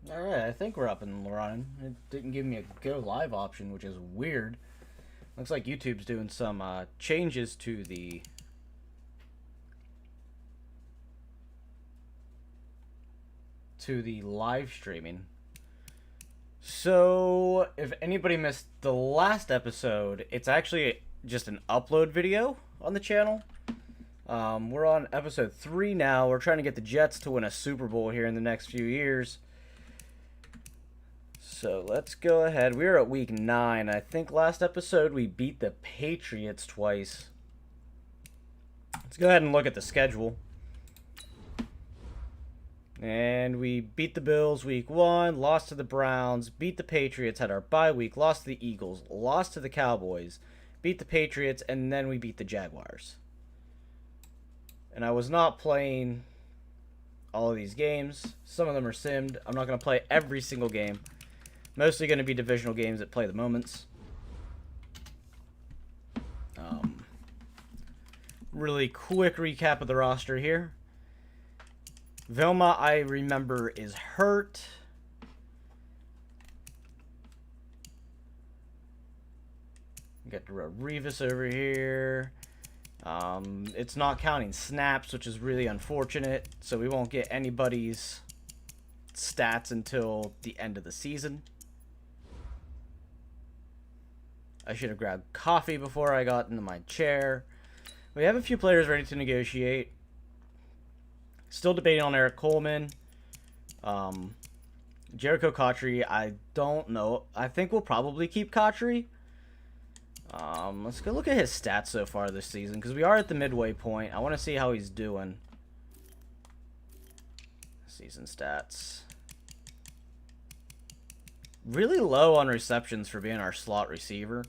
Alright, I think we're up and running. It didn't give me a go live option, which is weird. Looks like YouTube's doing some changes to the live streaming. So, if anybody missed the last episode, it's actually just an upload video on the channel. We're on episode 3 now. We're trying to get the Jets to win a Super Bowl here in the next few years. So let's go ahead. We were at week 9. I think last episode we beat the Patriots twice. Let's go ahead and look at the schedule. And we beat the Bills week 1, lost to the Browns, beat the Patriots, had our bye week, lost to the Eagles, lost to the Cowboys, beat the Patriots, and then we beat the Jaguars. And I was not playing all of these games. Some of them are simmed. I'm not going to play every single game. Mostly going to be divisional games that play the moments. Really quick recap of the roster here. Vilma, I remember, is hurt. We got Revis over here. It's not counting snaps, which is really unfortunate. So we won't get anybody's stats until the end of the season. I should have grabbed coffee before I got into my chair. We have a few players ready to negotiate. Still debating on Eric Coleman. Jericho Cotchery, I don't know. I think we'll probably keep Cotchery. Let's go look at his stats so far this season, because we are at the midway point. I want to see how he's doing. Season stats. Really low on receptions for being our slot receiver.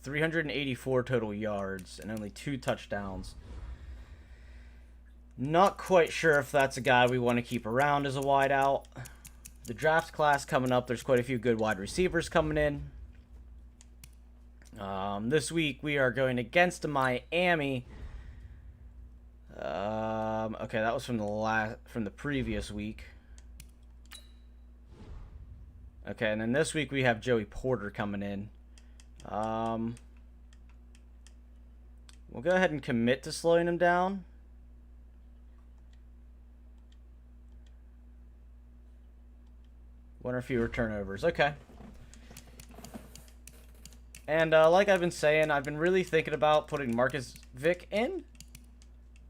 384 total yards and only 2 touchdowns. Not quite sure if that's a guy we want to keep around as a wideout. The draft class coming up, there's quite a few good wide receivers coming in. This week we are going against Miami. Okay, that was from the previous week. Okay, and then this week we have Joey Porter coming in. We'll go ahead and commit to slowing him down. One or fewer turnovers. Okay. And like I've been saying, I've been really thinking about putting Marcus Vick in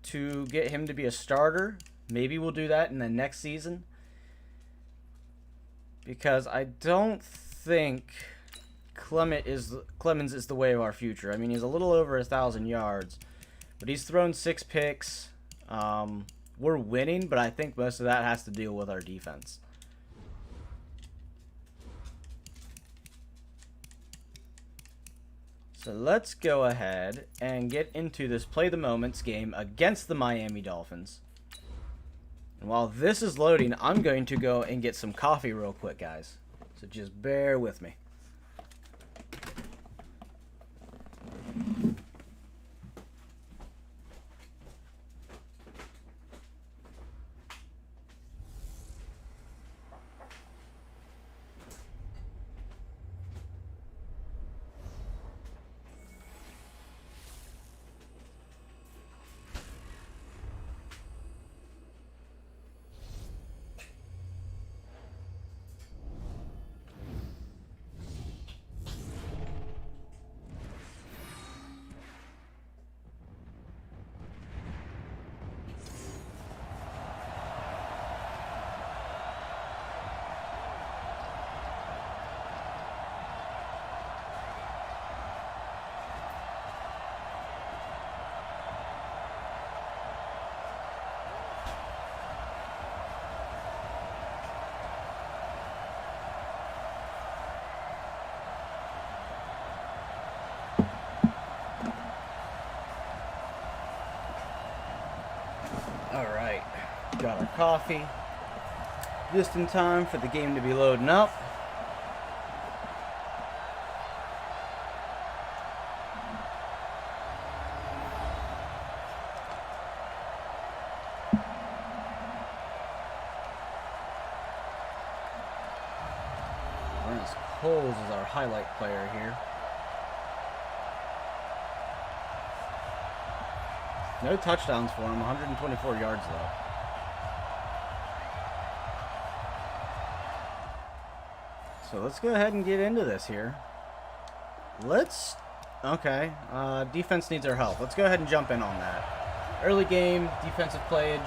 to get him to be a starter. Maybe we'll do that in the next season. Because I don't think Clemens is the way of our future. I mean, he's a little over 1,000 yards, but he's thrown 6 picks. We're winning, but I think most of that has to deal with our defense. So let's go ahead and get into this Play the Moments game against the Miami Dolphins. And while this is loading, I'm going to go and get some coffee real quick, guys. So just bear with me. Alright, got our coffee. Just in time for the game to be loading up. Coles is our highlight player here. No touchdowns for him, 124 yards though. So let's go ahead and get into this here. Okay, defense needs our help. Let's go ahead and jump in on that. Early game, defensive playage.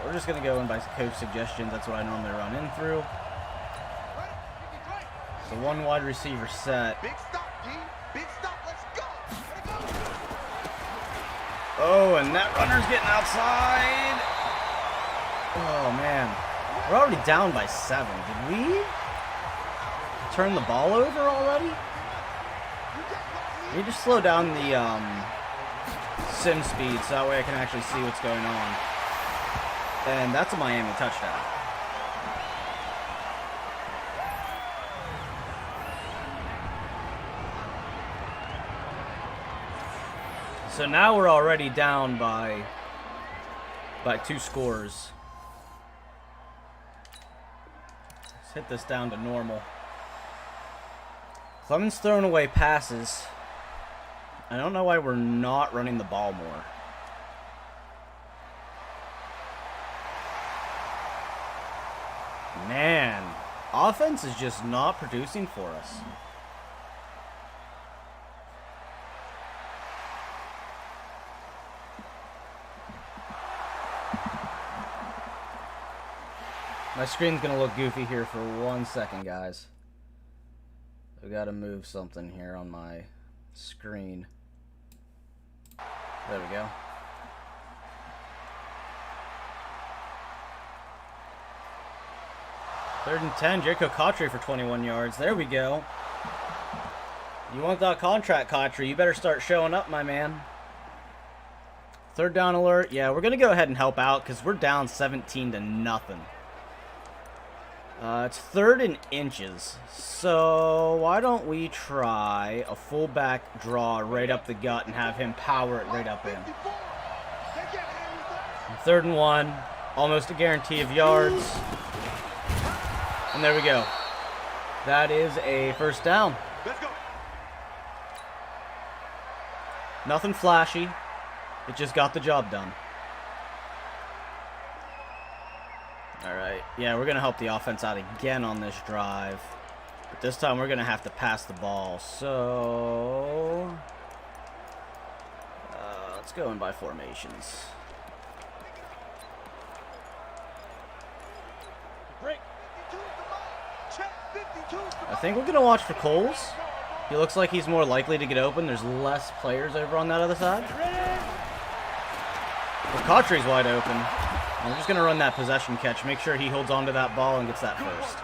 We're just going to go in by coach suggestions. That's what I normally run in through. So one wide receiver set. Big stop, D. Big stop. Let's go. Oh, and that runner's getting outside. Oh, man. We're already down by 7. Did we turn the ball over already? We just slow down the sim speed so that way I can actually see what's going on. And that's a Miami touchdown. So now we're already down by 2 scores. Let's hit this down to normal. Clemens throwing away passes. I don't know why we're not running the ball more. Man, offense is just not producing for us. My screen's gonna look goofy here for 1 second, guys. I've got to move something here on my screen. There we go. Third and 10, Jericho Cotry for 21 yards. There we go. You want that contract, Cotry? You better start showing up, my man. Third down alert. Yeah, we're going to go ahead and help out because we're down 17-0. It's 3rd and inches. So why don't we try a fullback draw right up the gut and have him power it right up in. 3rd and 1. Almost a guarantee of yards. And there we go. That is a first down. Let's go. Nothing flashy. It just got the job done. Alright. Yeah, we're going to help the offense out again on this drive. But this time we're going to have to pass the ball. So let's go in by formations. I think we're going to watch for Coles. He looks like he's more likely to get open. There's less players over on that other side. Well, Cotry's wide open. We're just going to run that possession catch. Make sure he holds on to that ball and gets that first.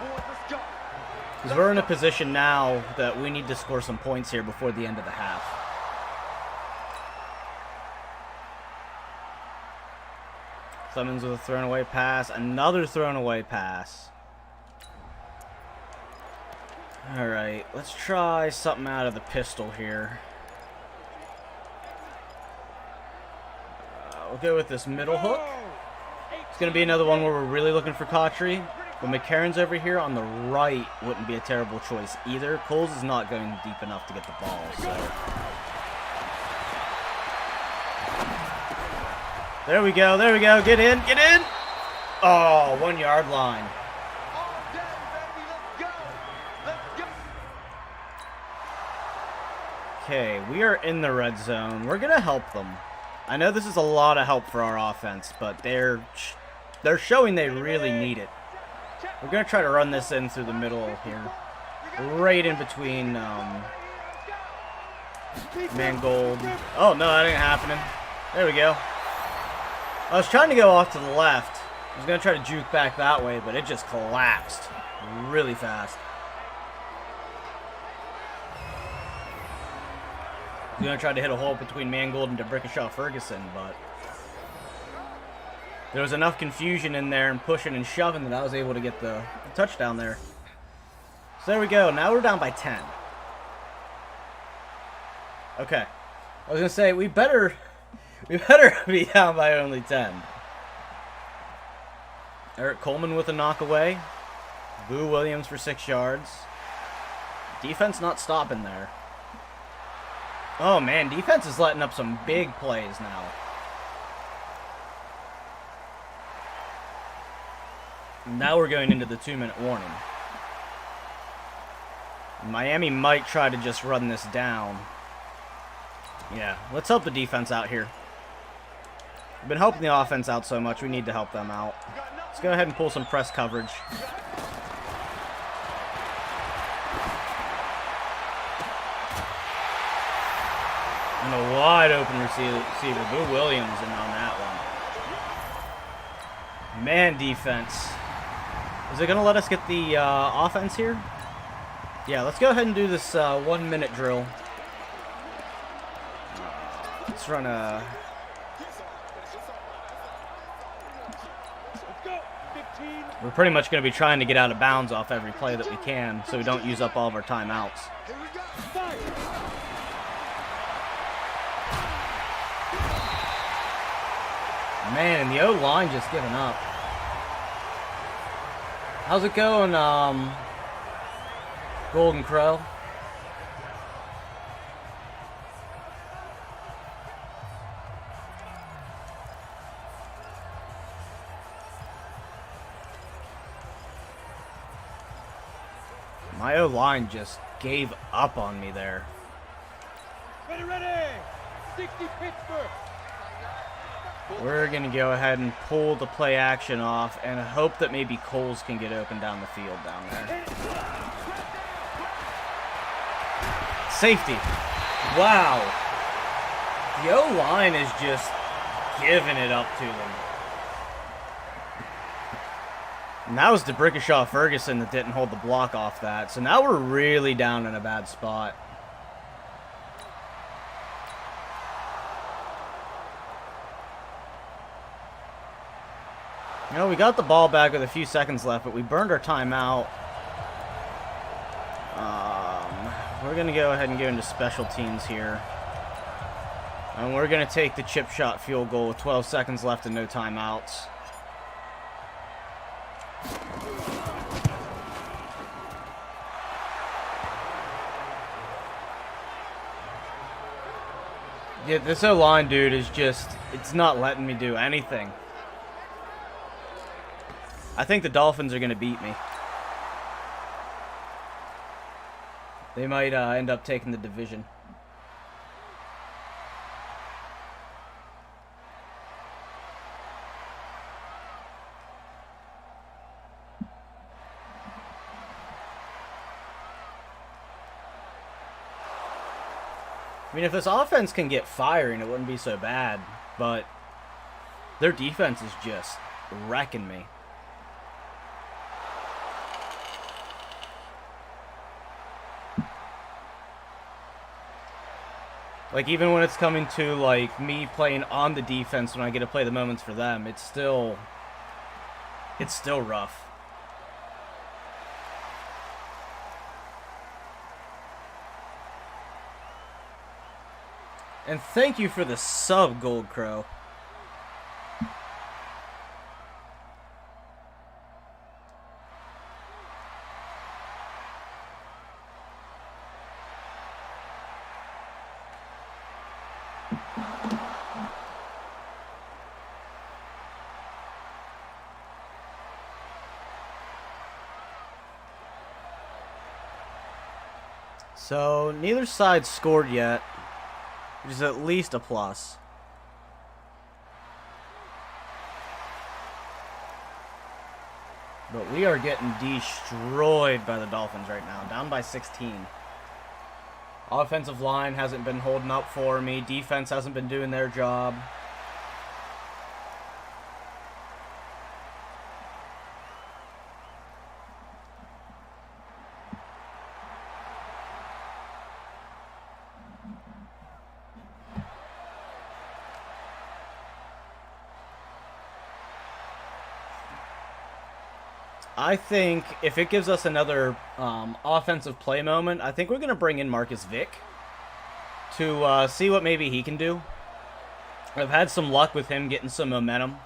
Because we're in a position now that we need to score some points here before the end of the half. Clemens with a thrown away pass. Another thrown away pass. Alright, let's try something out of the pistol here. We'll go with this middle hook. It's going to be another one where we're really looking for Cotry. But McCarron's over here on the right wouldn't be a terrible choice either. Coles is not going deep enough to get the ball, so. There we go, there we go. Get in, get in! Oh, 1 yard line. Okay, we are in the red zone. We're going to help them. I know this is a lot of help for our offense, but they're showing they really need it. We're going to try to run this in through the middle here. Right in between Mangold. Oh, no, that ain't happening. There we go. I was trying to go off to the left. I was going to try to juke back that way, but it just collapsed really fast. I was going to try to hit a hole between Mangold and DeBrickashaw Ferguson, but there was enough confusion in there and pushing and shoving that I was able to get the touchdown there. So there we go. Now we're down by 10. Okay. I was going to say, we better be down by only 10. Eric Coleman with a knock away. Boo Williams for 6 yards. Defense not stopping there. Oh, man. Defense is letting up some big plays now. Now we're going into the 2-minute warning. Miami might try to just run this down. Yeah, let's help the defense out here. We've been helping the offense out so much, we need to help them out. Let's go ahead and pull some press coverage. And a wide open receiver. Boo Williams in on that one. Man, defense. Is it going to let us get the offense here? Yeah, let's go ahead and do this 1-minute drill. Let's run a... We're pretty much going to be trying to get out of bounds off every play that we can, so we don't use up all of our timeouts. Man, and the O-line just giving up. How's it going, Golden Crow? My O-line just gave up on me there. Ready! 60 Pittsburgh. We're going to go ahead and pull the play action off and hope that maybe Coles can get open down the field down there. Safety. Wow. The O-line is just giving it up to them. And that was DeBrickashaw Ferguson that didn't hold the block off that. So now we're really down in a bad spot. You know, we got the ball back with a few seconds left, but we burned our timeout. We're going to go ahead and go into special teams here. And we're going to take the chip shot field goal with 12 seconds left and no timeouts. Yeah, this O-line, dude, is just... It's not letting me do anything. I think the Dolphins are going to beat me. They might end up taking the division. I mean, if this offense can get firing, it wouldn't be so bad. But their defense is just wrecking me. Like, even when it's coming to, like, me playing on the defense when I get to play the moments for them, it's still rough. And thank you for the sub, Gold Crow. So, neither side scored yet, which is at least a plus. But we are getting destroyed by the Dolphins right now, down by 16. Offensive line hasn't been holding up for me. Defense hasn't been doing their job. I think if it gives us another offensive play moment, I think we're going to bring in Marcus Vick to see what maybe he can do. I've had some luck with him getting some momentum.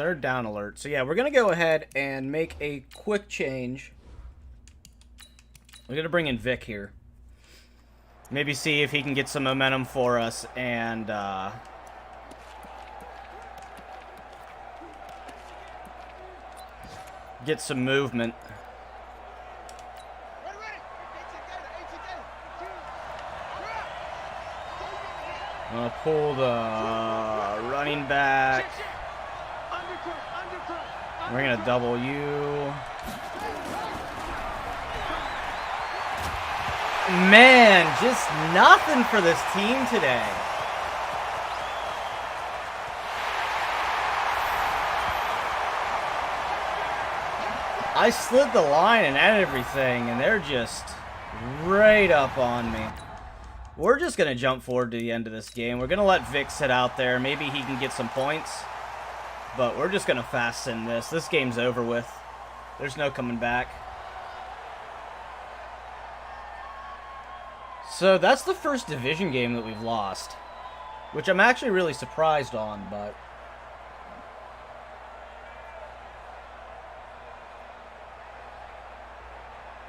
third down alert. So yeah, we're going to go ahead and make a quick change. We're going to bring in Vic here. Maybe see if he can get some momentum for us and get some movement. I'll pull the running back. We're going to double you. Man, just nothing for this team today. I slid the line and everything, and they're just right up on me. We're just going to jump forward to the end of this game. We're going to let Vic sit out there. Maybe he can get some points. But we're just going to fast send this. This game's over with. There's no coming back. So that's the first division game that we've lost. Which I'm actually really surprised on, but...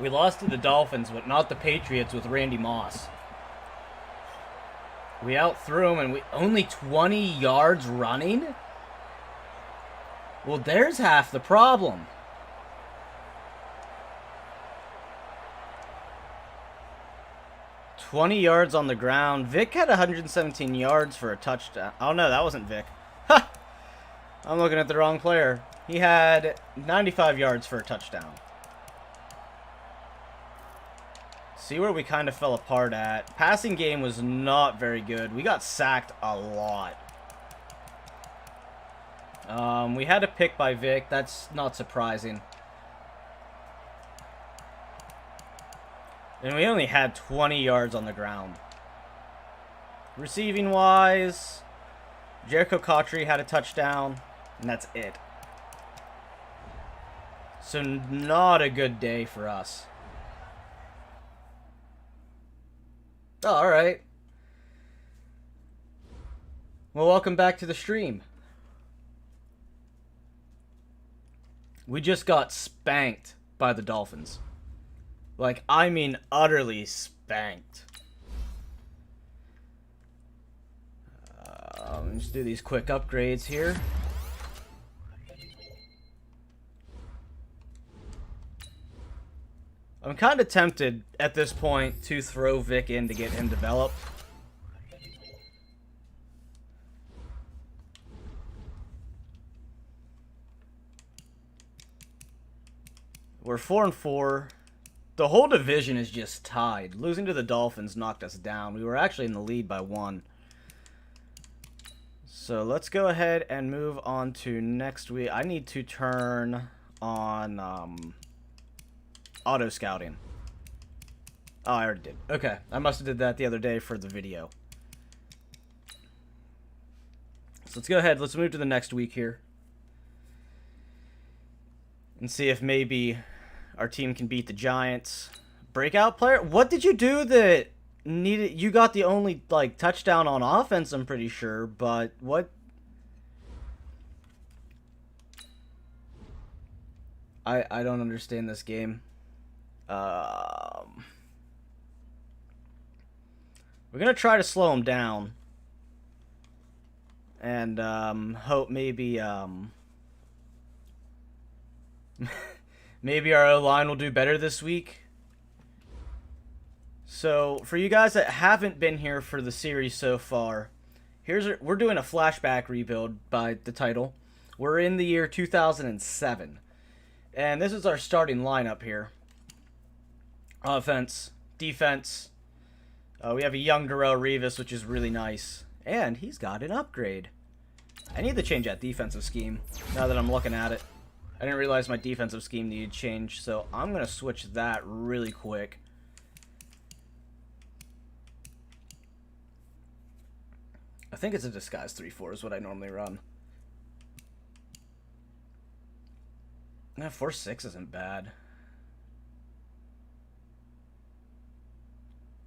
we lost to the Dolphins, but not the Patriots with Randy Moss. We outthrew him, and we only 20 yards running? Well, there's half the problem. "20 yards on the ground." Vic had 117 yards for a touchdown. Oh, no, that wasn't Vic. Ha! I'm looking at the wrong player. He had 95 yards for a touchdown. See where we kind of fell apart at. Passing game was not very good. We got sacked a lot. We had a pick by Vic. That's not surprising. And we only had 20 yards on the ground. Receiving wise, Jericho Cotry had a touchdown, and that's it. So not a good day for us. Oh, alright. Well, welcome back to the stream. We just got spanked by the Dolphins. Like, I mean utterly spanked. Let's do these quick upgrades here. I'm kind of tempted at this point to throw Vic in to get him developed. We're 4-4. The whole division is just tied. Losing to the Dolphins knocked us down. We were actually in the lead by 1. So let's go ahead and move on to next week. I need to turn on auto scouting. Oh, I already did. Okay, I must have did that the other day for the video. So let's go ahead. Let's move to the next week here. And see if maybe our team can beat the Giants. Breakout player? What did you do that needed... You got the only, like, touchdown on offense, I'm pretty sure, but what... I don't understand this game. We're going to try to slow him down. And hope maybe... maybe our O-line will do better this week. So, for you guys that haven't been here for the series so far, we're doing a flashback rebuild by the title. We're in the year 2007. And this is our starting lineup here. Offense, defense. We have a young Darrelle Revis, which is really nice. And he's got an upgrade. I need to change that defensive scheme now that I'm looking at it. I didn't realize my defensive scheme needed change, so I'm going to switch that really quick. I think it's a disguise 3-4 is what I normally run. No, 4-6 isn't bad.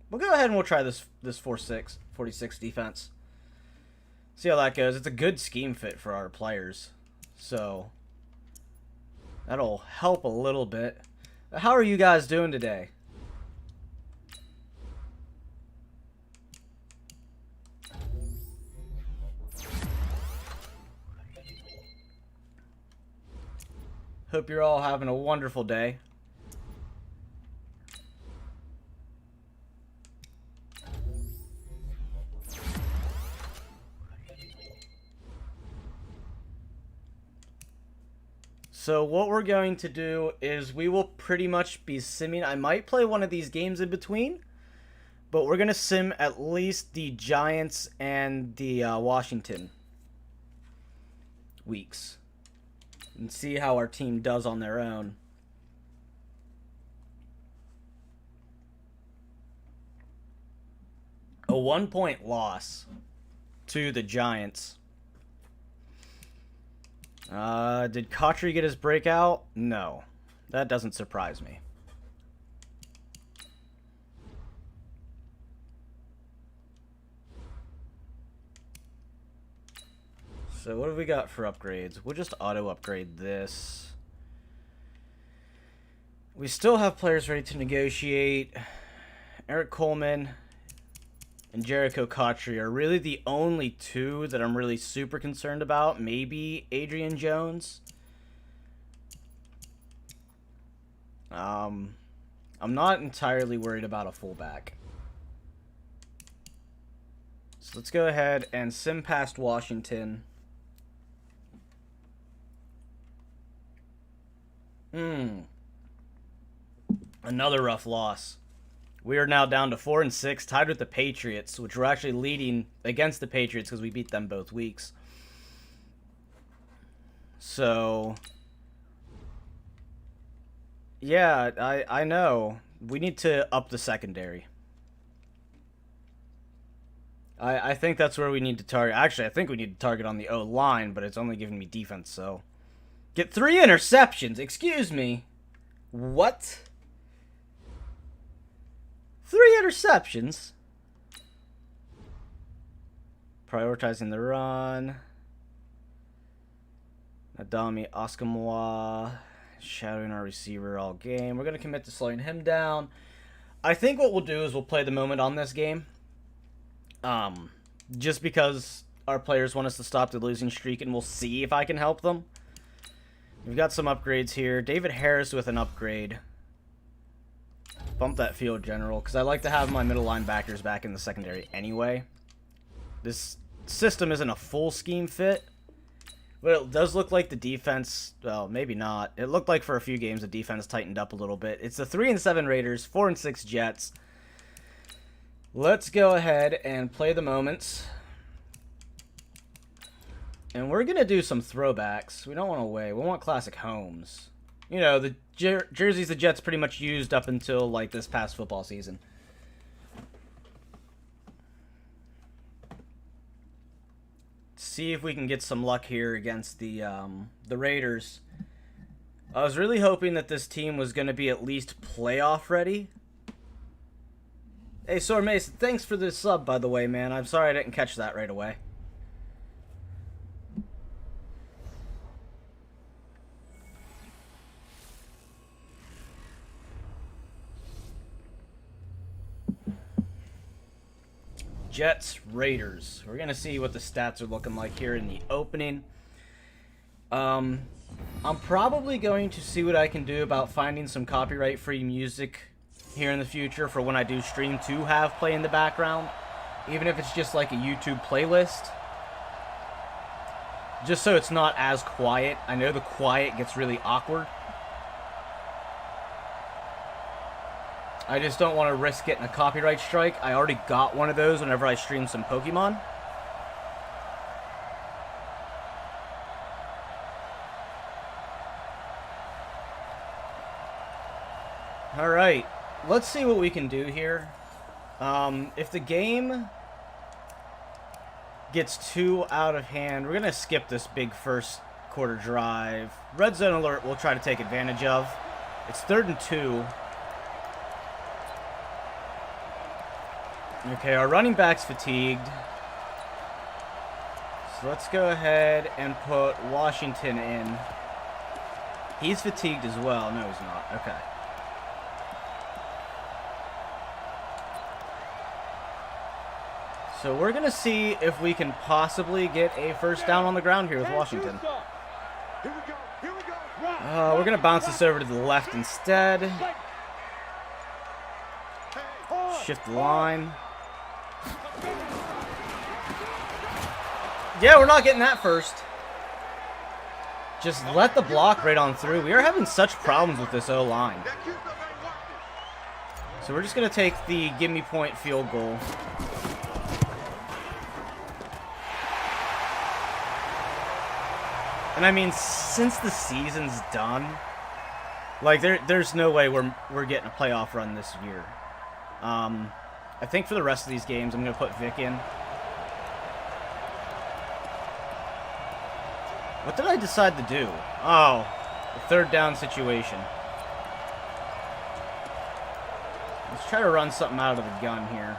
We'll go ahead and we'll try this 4-6, 46 defense. See how that goes. It's a good scheme fit for our players. So that'll help a little bit. How are you guys doing today? Hope you're all having a wonderful day. So what we're going to do is we will pretty much be simming. I might play one of these games in between, but we're going to sim at least the Giants and the Washington weeks and see how our team does on their own. A 1-point loss to the Giants. Did Kotri get his breakout? No. That doesn't surprise me. So what have we got for upgrades? We'll just auto upgrade this. We still have players ready to negotiate. Eric Coleman and Jericho Kotri are really the only two that I'm really super concerned about. Maybe Adrian Jones. I'm not entirely worried about a fullback. So let's go ahead and sim past Washington. Another rough loss. We are now down to 4-6, tied with the Patriots, which we're actually leading against the Patriots because we beat them both weeks. So, yeah, I know. We need to up the secondary. I think that's where we need to target. Actually, I think we need to target on the O-line, but it's only giving me defense, so. Get 3 interceptions, excuse me. What? 3 interceptions. Prioritizing the run. Adami Oskamoa shadowing our receiver all game. We're going to commit to slowing him down. I think what we'll do is we'll play the moment on this game. Just because our players want us to stop the losing streak, and we'll see if I can help them. We've got some upgrades here. David Harris with an upgrade. Bump that field general, because I like to have my middle linebackers back in the secondary anyway. This system isn't a full scheme fit, but it does look like the defense, well, maybe not. It looked like for a few games the defense tightened up a little bit. It's the 3-7 Raiders, 4-6 Jets. Let's go ahead and play the moments. And we're going to do some throwbacks. We don't want away. We want classic homes. You know, the jerseys the Jets pretty much used up until, like, this past football season. See if we can get some luck here against the Raiders. I was really hoping that this team was going to be at least playoff ready. Hey, Sor Mace, thanks for the sub, by the way, man. I'm sorry I didn't catch that right away. Jets, Raiders. We're going to see what the stats are looking like here in the opening. I'm probably going to see what I can do about finding some copyright-free music here in the future for when I do stream to have play in the background. Even if it's just like a YouTube playlist. Just so it's not as quiet. I know the quiet gets really awkward. I just don't want to risk getting a copyright strike. I already got one of those whenever I streamed some Pokemon. Alright, let's see what we can do here. If the game gets too out of hand, we're going to skip this big first quarter drive. Red zone alert we'll try to take advantage of. It's 3rd and 2. Okay, our running back's fatigued. So let's go ahead and put Washington in. He's fatigued as well. No, he's not. Okay. So we're going to see if we can possibly get a first down on the ground here with Washington. We're going to bounce this over to the left instead. Shift the line. Yeah, we're not getting that first. Just let the block right on through. We are having such problems with this O-line. So we're just going to take the give-me point field goal. And I mean, since the season's done, like there's no way we're getting a playoff run this year. I think for the rest of these games, I'm going to put Vic in. What did I decide to do? Oh, a third down situation. Let's try to run something out of the gun here.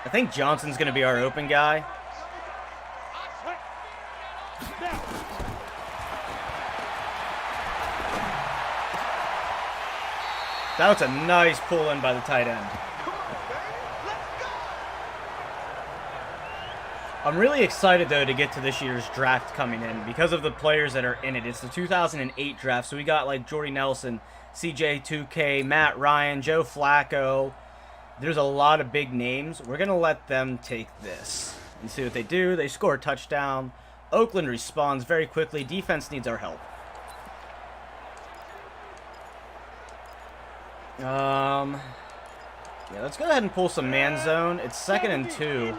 I think Johnson's going to be our open guy. That was a nice pull in by the tight end. I'm really excited, though, to get to this year's draft coming in because of the players that are in it. It's the 2008 draft, so we got like Jordy Nelson, CJ2K, Matt Ryan, Joe Flacco. There's a lot of big names. We're going to let them take this and see what they do. They score a touchdown. Oakland responds very quickly. Defense needs our help. Yeah, let's go ahead and pull some man zone. It's 2nd and 2.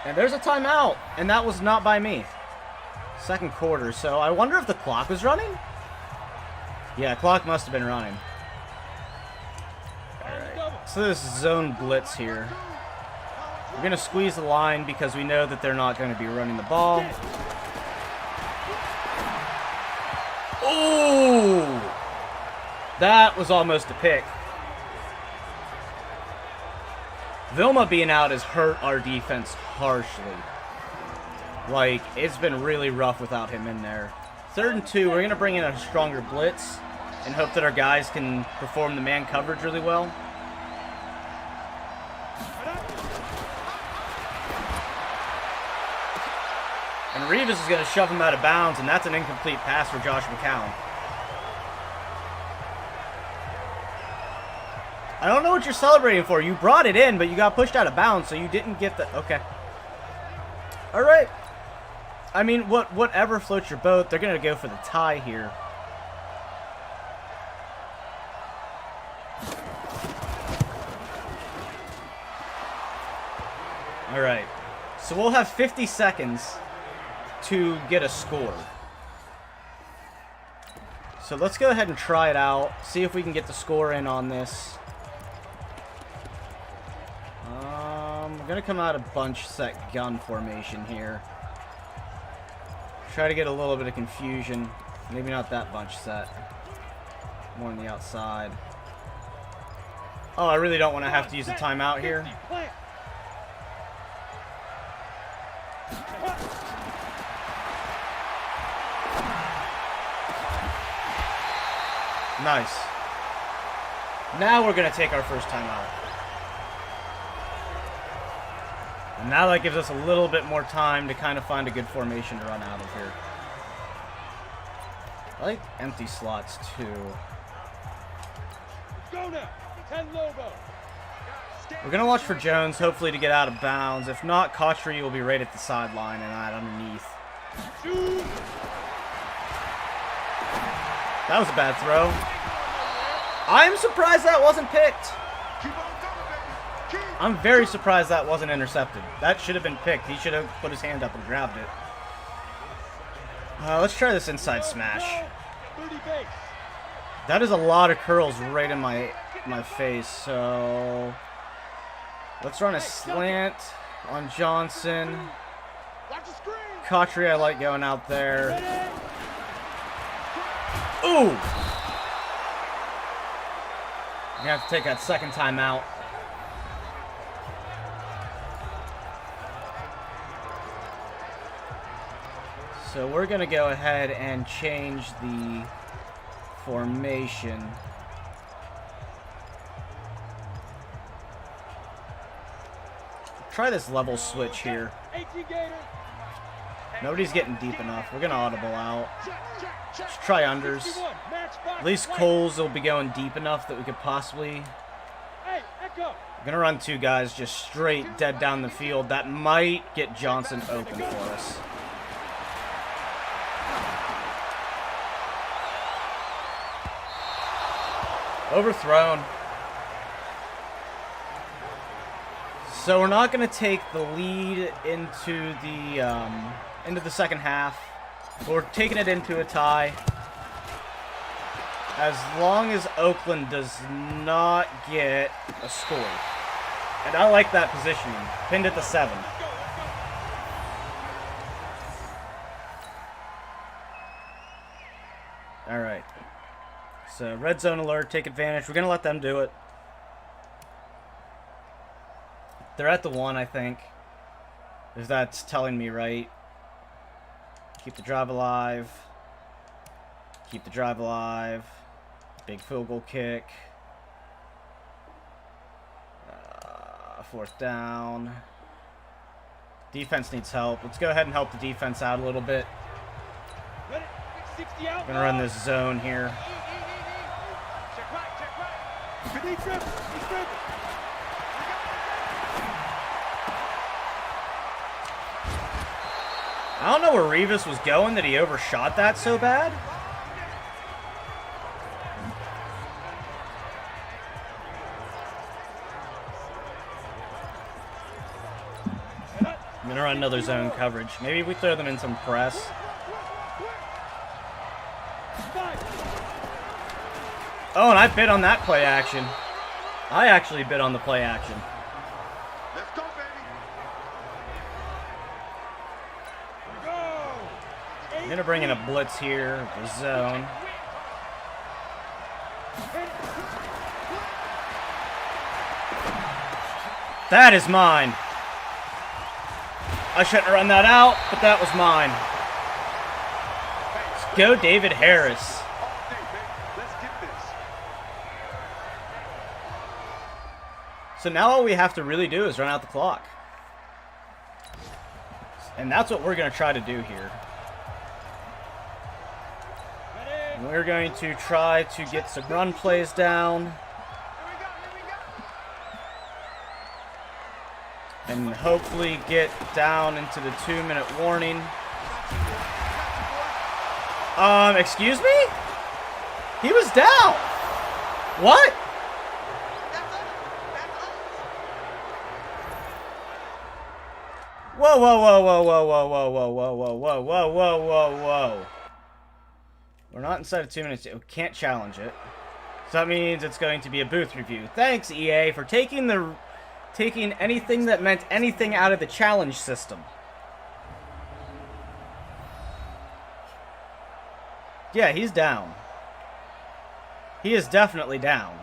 And there's a timeout. And that was not by me. Second quarter. So I wonder if the clock was running? Yeah, clock must have been running. So this zone blitz here. We're going to squeeze the line because we know that they're not going to be running the ball. Oh! That was almost a pick. Vilma being out has hurt our defense harshly. Like, it's been really rough without him in there. 3rd and 2, we're going to bring in a stronger blitz and hope that our guys can perform the man coverage really well. And Revis is going to shove him out of bounds, and that's an incomplete pass for Josh McCown. I don't know what you're celebrating for. You brought it in, but you got pushed out of bounds, so you didn't get the... Okay. All right. I mean, whatever floats your boat, they're going to go for the tie here. All right. So we'll have 50 seconds to get a score. So let's go ahead and try it out. See if we can get the score in on this. We're going to come out of bunch set gun formation here. Try to get a little bit of confusion. Maybe not that bunch set. More on the outside. Oh, I really don't want to have to use a timeout here. Nice. Now we're going to take our first timeout. And now that gives us a little bit more time to kind of find a good formation to run out of here. I like empty slots too. Go now. 10 Lobo. We're going to watch for Jones, hopefully to get out of bounds. If not, Cotchery will be right at the sideline and not underneath. Shoot. That was a bad throw. I'm surprised that wasn't picked. I'm very surprised that wasn't intercepted. That should have been picked. He should have put his hand up and grabbed it. Let's try this inside smash. That is a lot of curls right in my face. So let's run a slant on Johnson. Cotchery, I like going out there. Ooh! You have to take that second time out. So we're going to go ahead and change the formation. Try this level switch here. Nobody's getting deep enough. We're going to audible out. Let's try unders. At least Coles will be going deep enough that we could possibly... We're going to run two guys just straight dead down the field. That might get Johnson open for us. Overthrown. So we're not going to take the lead into the second half. We're taking it into a tie. As long as Oakland does not get a score. And I like that positioning. Pinned at the 7. Alright. So, red zone alert, take advantage. We're going to let them do it. They're at the 1, I think. If that's telling me right. Keep the drive alive. Keep the drive alive. Big field goal kick. Fourth down. Defense needs help. Let's go ahead and help the defense out a little bit. I'm gonna run this zone here. I don't know where Revis was going that he overshot that so bad. I'm gonna run another zone coverage. Maybe we throw them in some press. Oh, and I bid on that play action. I actually bid on the play action. Let's go, baby. I'm gonna bring in a blitz here, the zone. That is mine. I shouldn't have run that out, but that was mine. Let's go, David Harris. So now all we have to really do is run out the clock. And that's what we're going to try to do here. We're going to try to get some run plays down. And hopefully get down into the 2-minute warning. Excuse me? He was down. What? Whoa, whoa, whoa, whoa, whoa, whoa, whoa, whoa, whoa, whoa, whoa, whoa, whoa, whoa, whoa. We're not inside of 2 minutes. We can't challenge it. So that means it's going to be a booth review. Thanks, EA, for taking anything that meant anything out of the challenge system. Yeah, he's down. He is definitely down.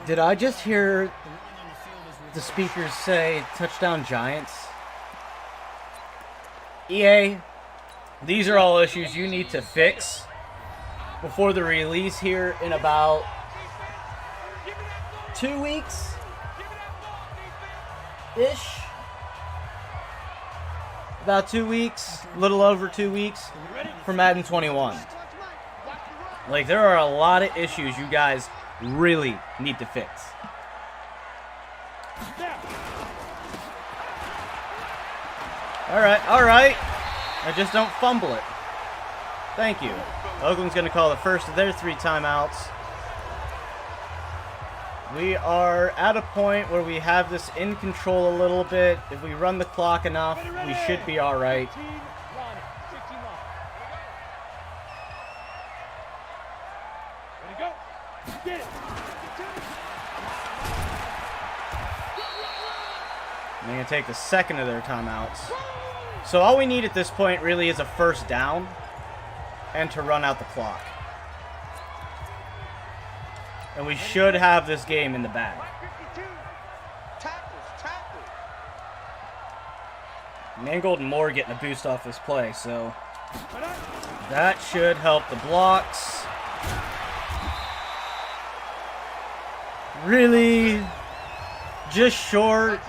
Did I just hear the speakers say touchdown Giants? EA, these are all issues you need to fix before the release here in about 2 weeks ish. About 2 weeks, a little over 2 weeks for Madden 21. Like, there are a lot of issues you guys really need to fix. Alright. I just don't fumble it. Thank you. Oakland's going to call the first of their 3 timeouts. We are at a point where we have this in control a little bit. If we run the clock enough, we should be alright. Get it. And they're going to take the second of their timeouts. So all we need at this point really is a first down and to run out the clock. And we should have this game in the bag. Mangold and Moore getting a boost off this play, so that should help the blocks. Really, just short.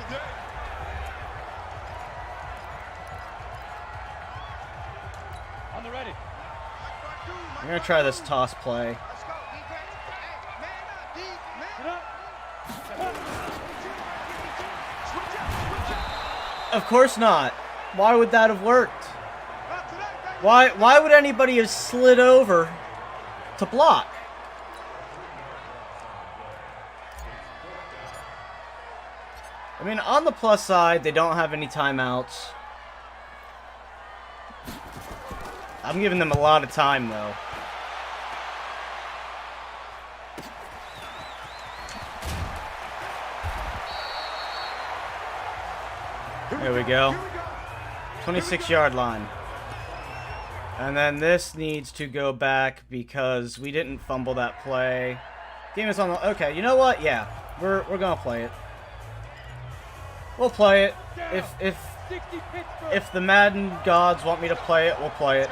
On the ready. We're going to try this toss play. Get up. Of course not. Why would that have worked? Why would anybody have slid over to block? I mean, on the plus side, they don't have any timeouts. I'm giving them a lot of time, though. There we go. 26-yard line. And then this needs to go back because we didn't fumble that play. Game is on the... Okay, you know what? Yeah, we're going to play it. We'll play it. If the Madden gods want me to play it, we'll play it.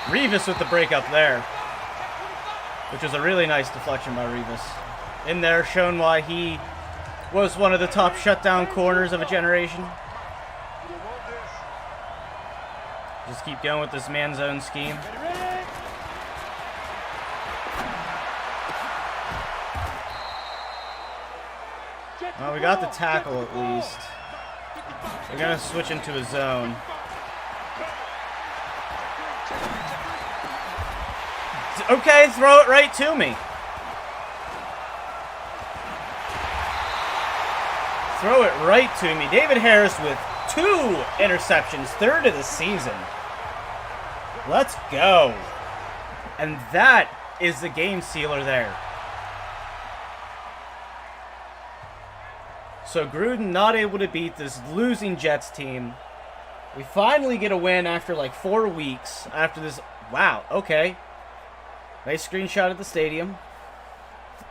Revis with the break up there, which was a really nice deflection by Revis. In there, showing why he was one of the top shutdown corners of a generation. Just keep going with this man zone scheme. Well, we got the tackle at least. We're going to switch into a zone. Okay, throw it right to me. Throw it right to me. David Harris with 2 interceptions, 3rd of the season. Let's go. And that is the game sealer there. So Gruden not able to beat this losing Jets team. We finally get a win after like 4 weeks after this. Wow, okay. Nice screenshot of the stadium.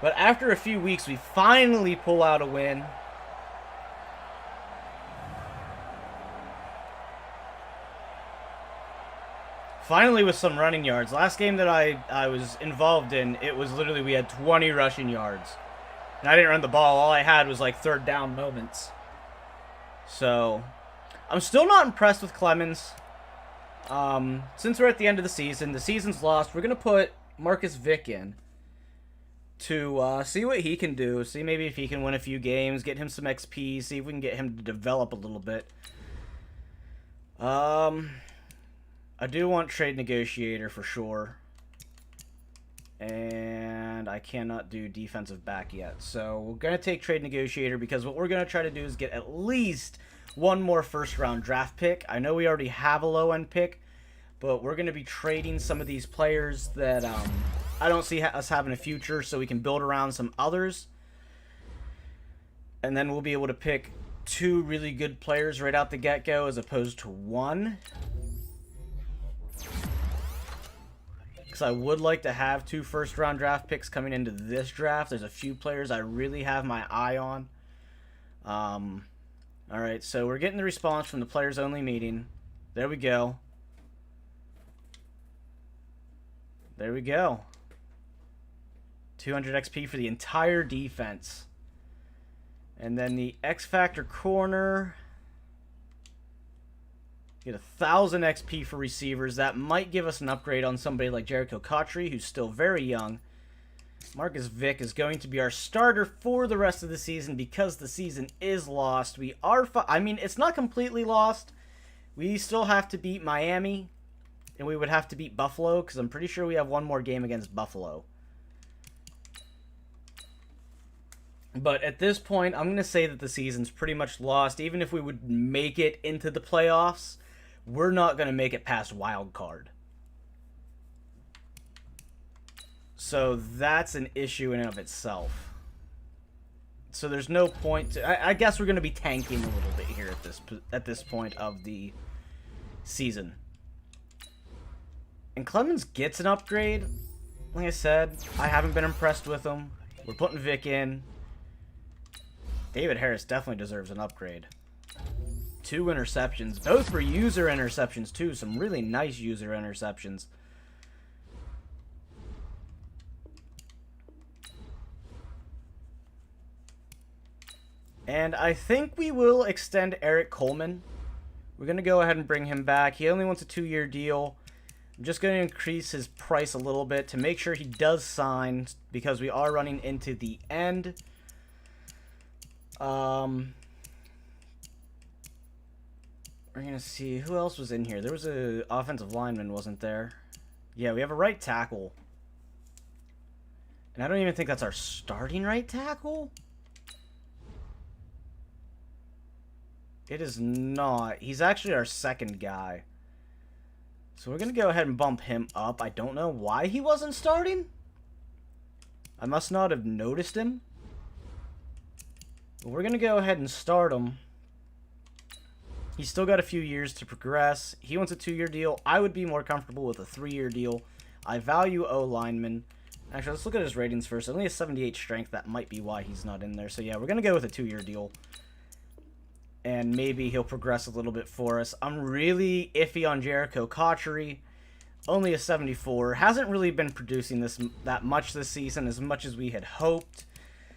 But after a few weeks, we finally pull out a win. Finally with some running yards. Last game that I was involved in, it was literally we had 20 rushing yards. And I didn't run the ball. All I had was like 3rd down moments. So, I'm still not impressed with Clemens. Since we're at the end of the season's lost. We're going to put Marcus Vick in to see what he can do. See maybe if he can win a few games. Get him some XP. See if we can get him to develop a little bit. I do want trade negotiator for sure. And I cannot do defensive back yet. So we're going to take trade negotiator because what we're going to try to do is get at least one more first round draft pick. I know we already have a low end pick, but we're going to be trading some of these players that I don't see us having a future, so we can build around some others. And then we'll be able to pick 2 really good players right out the get-go as opposed to 1. Because I would like to have 2 first-round draft picks coming into this draft. There's a few players I really have my eye on. Alright, so we're getting the response from the players-only meeting. There we go. There we go. 200 XP for the entire defense. And then the X-Factor corner... Get 1,000 XP for receivers. That might give us an upgrade on somebody like Jericho Cotchery, who's still very young. Marcus Vick is going to be our starter for the rest of the season because the season is lost. We are... I mean, it's not completely lost. We still have to beat Miami, and we would have to beat Buffalo because I'm pretty sure we have one more game against Buffalo. But at this point, I'm going to say that the season's pretty much lost. Even if we would make it into the playoffs, we're not going to make it past wild card. So that's an issue in and of itself. So there's no point to, I guess we're going to be tanking a little bit here at this point of the season. And Clemens gets an upgrade. Like I said, I haven't been impressed with him. We're putting Vic in. David Harris definitely deserves an upgrade. 2 interceptions. Both for user interceptions, too. Some really nice user interceptions. And I think we will extend Eric Coleman. We're going to go ahead and bring him back. He only wants a 2-year deal. I'm just going to increase his price a little bit to make sure he does sign, because we are running into the end. We're going to see who else was in here. There was a offensive lineman, wasn't there? Yeah, we have a right tackle. And I don't even think that's our starting right tackle. It is not. He's actually our second guy. So we're going to go ahead and bump him up. I don't know why he wasn't starting. I must not have noticed him. But we're going to go ahead and start him. He's still got a few years to progress. He wants a 2-year deal. I would be more comfortable with a 3-year deal. I value O-lineman. Actually, let's look at his ratings first. Only a 78 strength. That might be why he's not in there. So yeah, we're going to go with a 2-year deal. And maybe he'll progress a little bit for us. I'm really iffy on Jericho Cotchery. Only a 74. Hasn't really been producing that much this season, as much as we had hoped.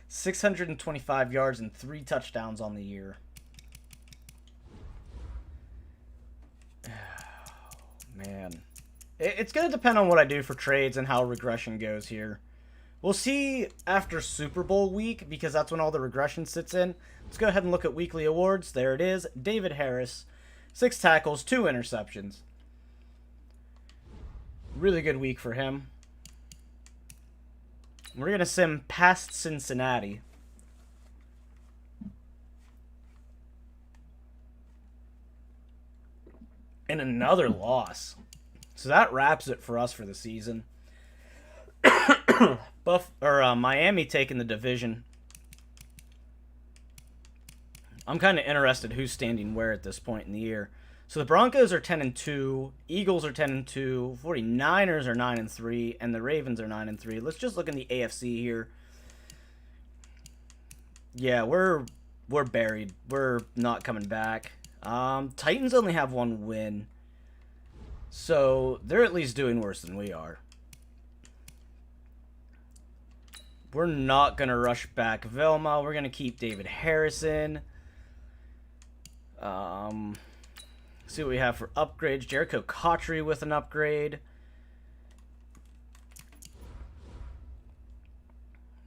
625 yards and 3 touchdowns on the year. Oh, man. It's going to depend on what I do for trades and how regression goes here. We'll see after Super Bowl week, because that's when all the regression sits in. Let's go ahead and look at weekly awards. There it is. David Harris, 6 tackles, 2 interceptions. Really good week for him. We're going to sim past Cincinnati. And another loss. So that wraps it for us for the season. Miami taking the division. I'm kind of interested who's standing where at this point in the year. So the Broncos are 10-2, Eagles are 10-2, 49ers are 9-3, and the Ravens are 9-3. Let's just look in the AFC here. Yeah, we're buried. We're not coming back. Titans only have 1 win. So they're at least doing worse than we are. We're not going to rush back Velma. We're going to keep David Harrison. See what we have for upgrades. Jericho Cotchery with an upgrade.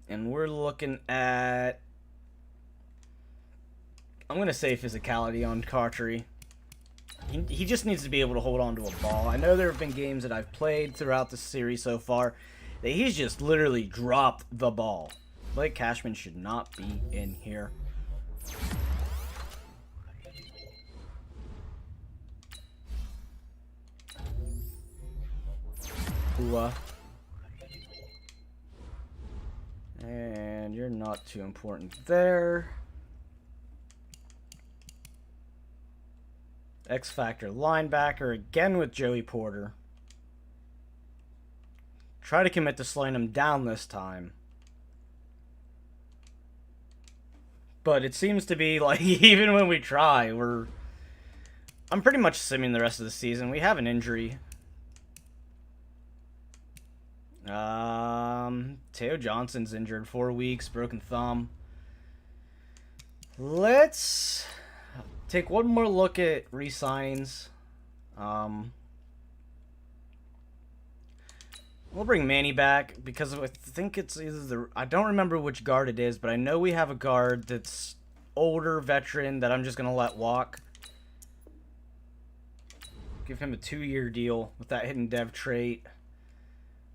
And we're looking at... I'm going to say physicality on Cotchery. He just needs to be able to hold on to a ball. I know there have been games that I've played throughout the series so far that he's just literally dropped the ball. Blake Cashman should not be in here. And you're not too important there. X Factor linebacker again with Joey Porter. Try to commit to slowing him down this time. But it seems to be like even when we try, I'm pretty much simming the rest of the season. We have an injury. Teo Johnson's injured, 4 weeks, broken thumb. Let's take one more look at re-signings. We'll bring Manny back because I think it's either I don't remember which guard it is, but I know we have a guard that's older, veteran, that I'm just going to let walk. Give him a 2-year deal with that hidden dev trait.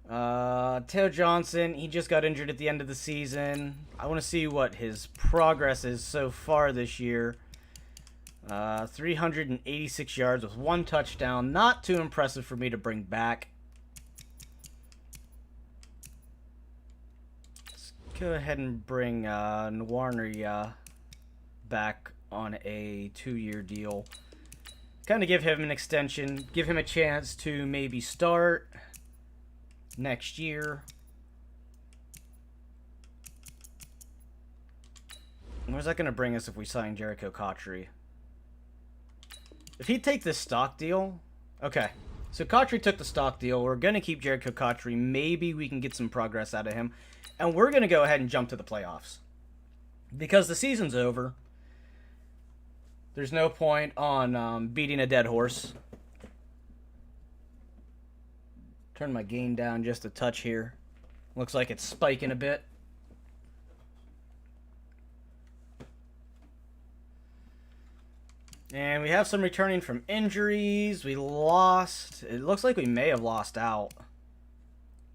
Teo Johnson, he just got injured at the end of the season. I want to see what his progress is so far this year. 386 yards with 1 touchdown. Not too impressive for me to bring back. Let's go ahead and bring Nwarney back on a 2-year deal. Kind of give him an extension. Give him a chance to maybe start next year. Where's that going to bring us if we sign Jericho Cotchery? If he'd take this stock deal... Okay, so Cotchery took the stock deal. We're going to keep Jericho Cotchery. Maybe we can get some progress out of him. And we're going to go ahead and jump to the playoffs. Because the season's over. There's no point on beating a dead horse. Turn my gain down just a touch here. Looks like it's spiking a bit. And we have some returning from injuries. We lost. It looks like we may have lost out.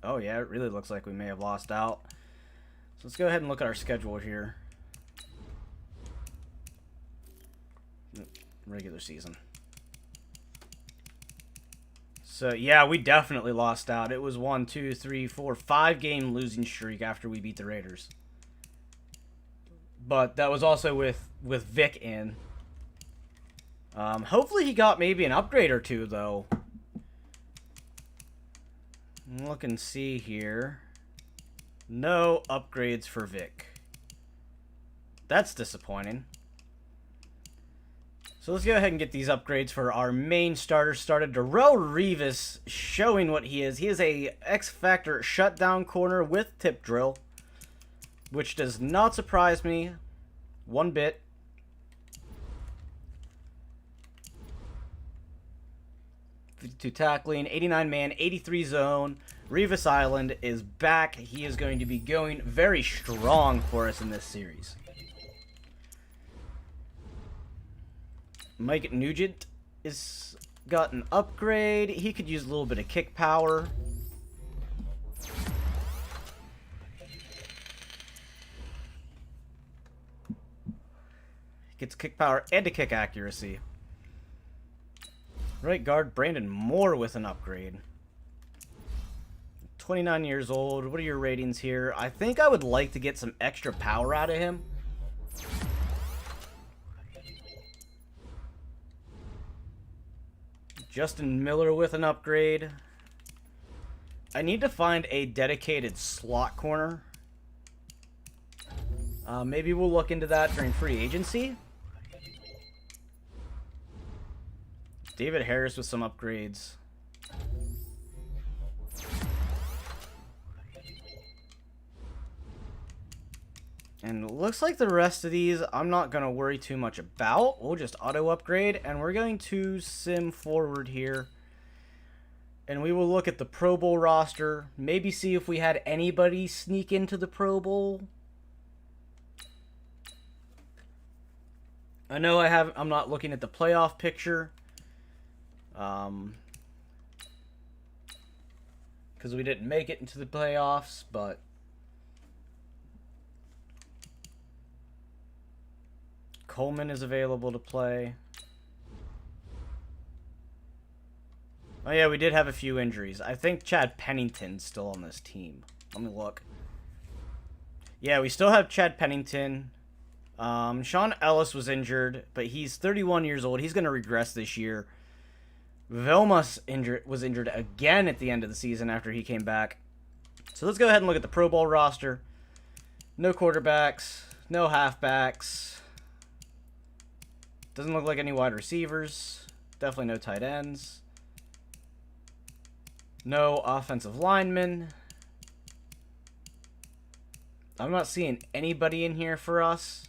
Oh, yeah, it really looks like we may have lost out. So let's go ahead and look at our schedule here. Regular season. So, yeah, we definitely lost out. It was 1, 2, 3, 4, 5-game losing streak after we beat the Raiders. But that was also with Vic in. Hopefully he got maybe an upgrade or two, though. Look and see here. No upgrades for Vic. That's disappointing. So let's go ahead and get these upgrades for our main starter started. Darrelle Revis showing what he is. He is a X-Factor shutdown corner with tip drill, which does not surprise me one bit. To tackling, 89 man, 83 zone. Revis Island is back. He is going to be going very strong for us in this series. Mike Nugent is got an upgrade. He could use a little bit of kick power. Gets kick power and a kick accuracy. Right guard Brandon Moore with an upgrade. 29 years old. What are your ratings here? I think I would like to get some extra power out of him. Justin Miller with an upgrade. I need to find a dedicated slot corner. Maybe we'll look into that during free agency. David Harris with some upgrades. And it looks like the rest of these I'm not going to worry too much about. We'll just auto upgrade, and we're going to sim forward here. And we will look at the Pro Bowl roster. Maybe see if we had anybody sneak into the Pro Bowl. I know I'm not looking at the playoff picture. Because we didn't make it into the playoffs, but Coleman is available to play. Oh yeah, we did have a few injuries. I think Chad Pennington's still on this team. Let me look. Yeah, we still have Chad Pennington. Sean Ellis was injured, but he's 31 years old. He's going to regress this year. Vilma was injured again at the end of the season after he came back. So let's go ahead and look at the Pro Bowl roster. No quarterbacks, no halfbacks. Doesn't look like any wide receivers. Definitely no tight ends. No offensive linemen. I'm not seeing anybody in here for us.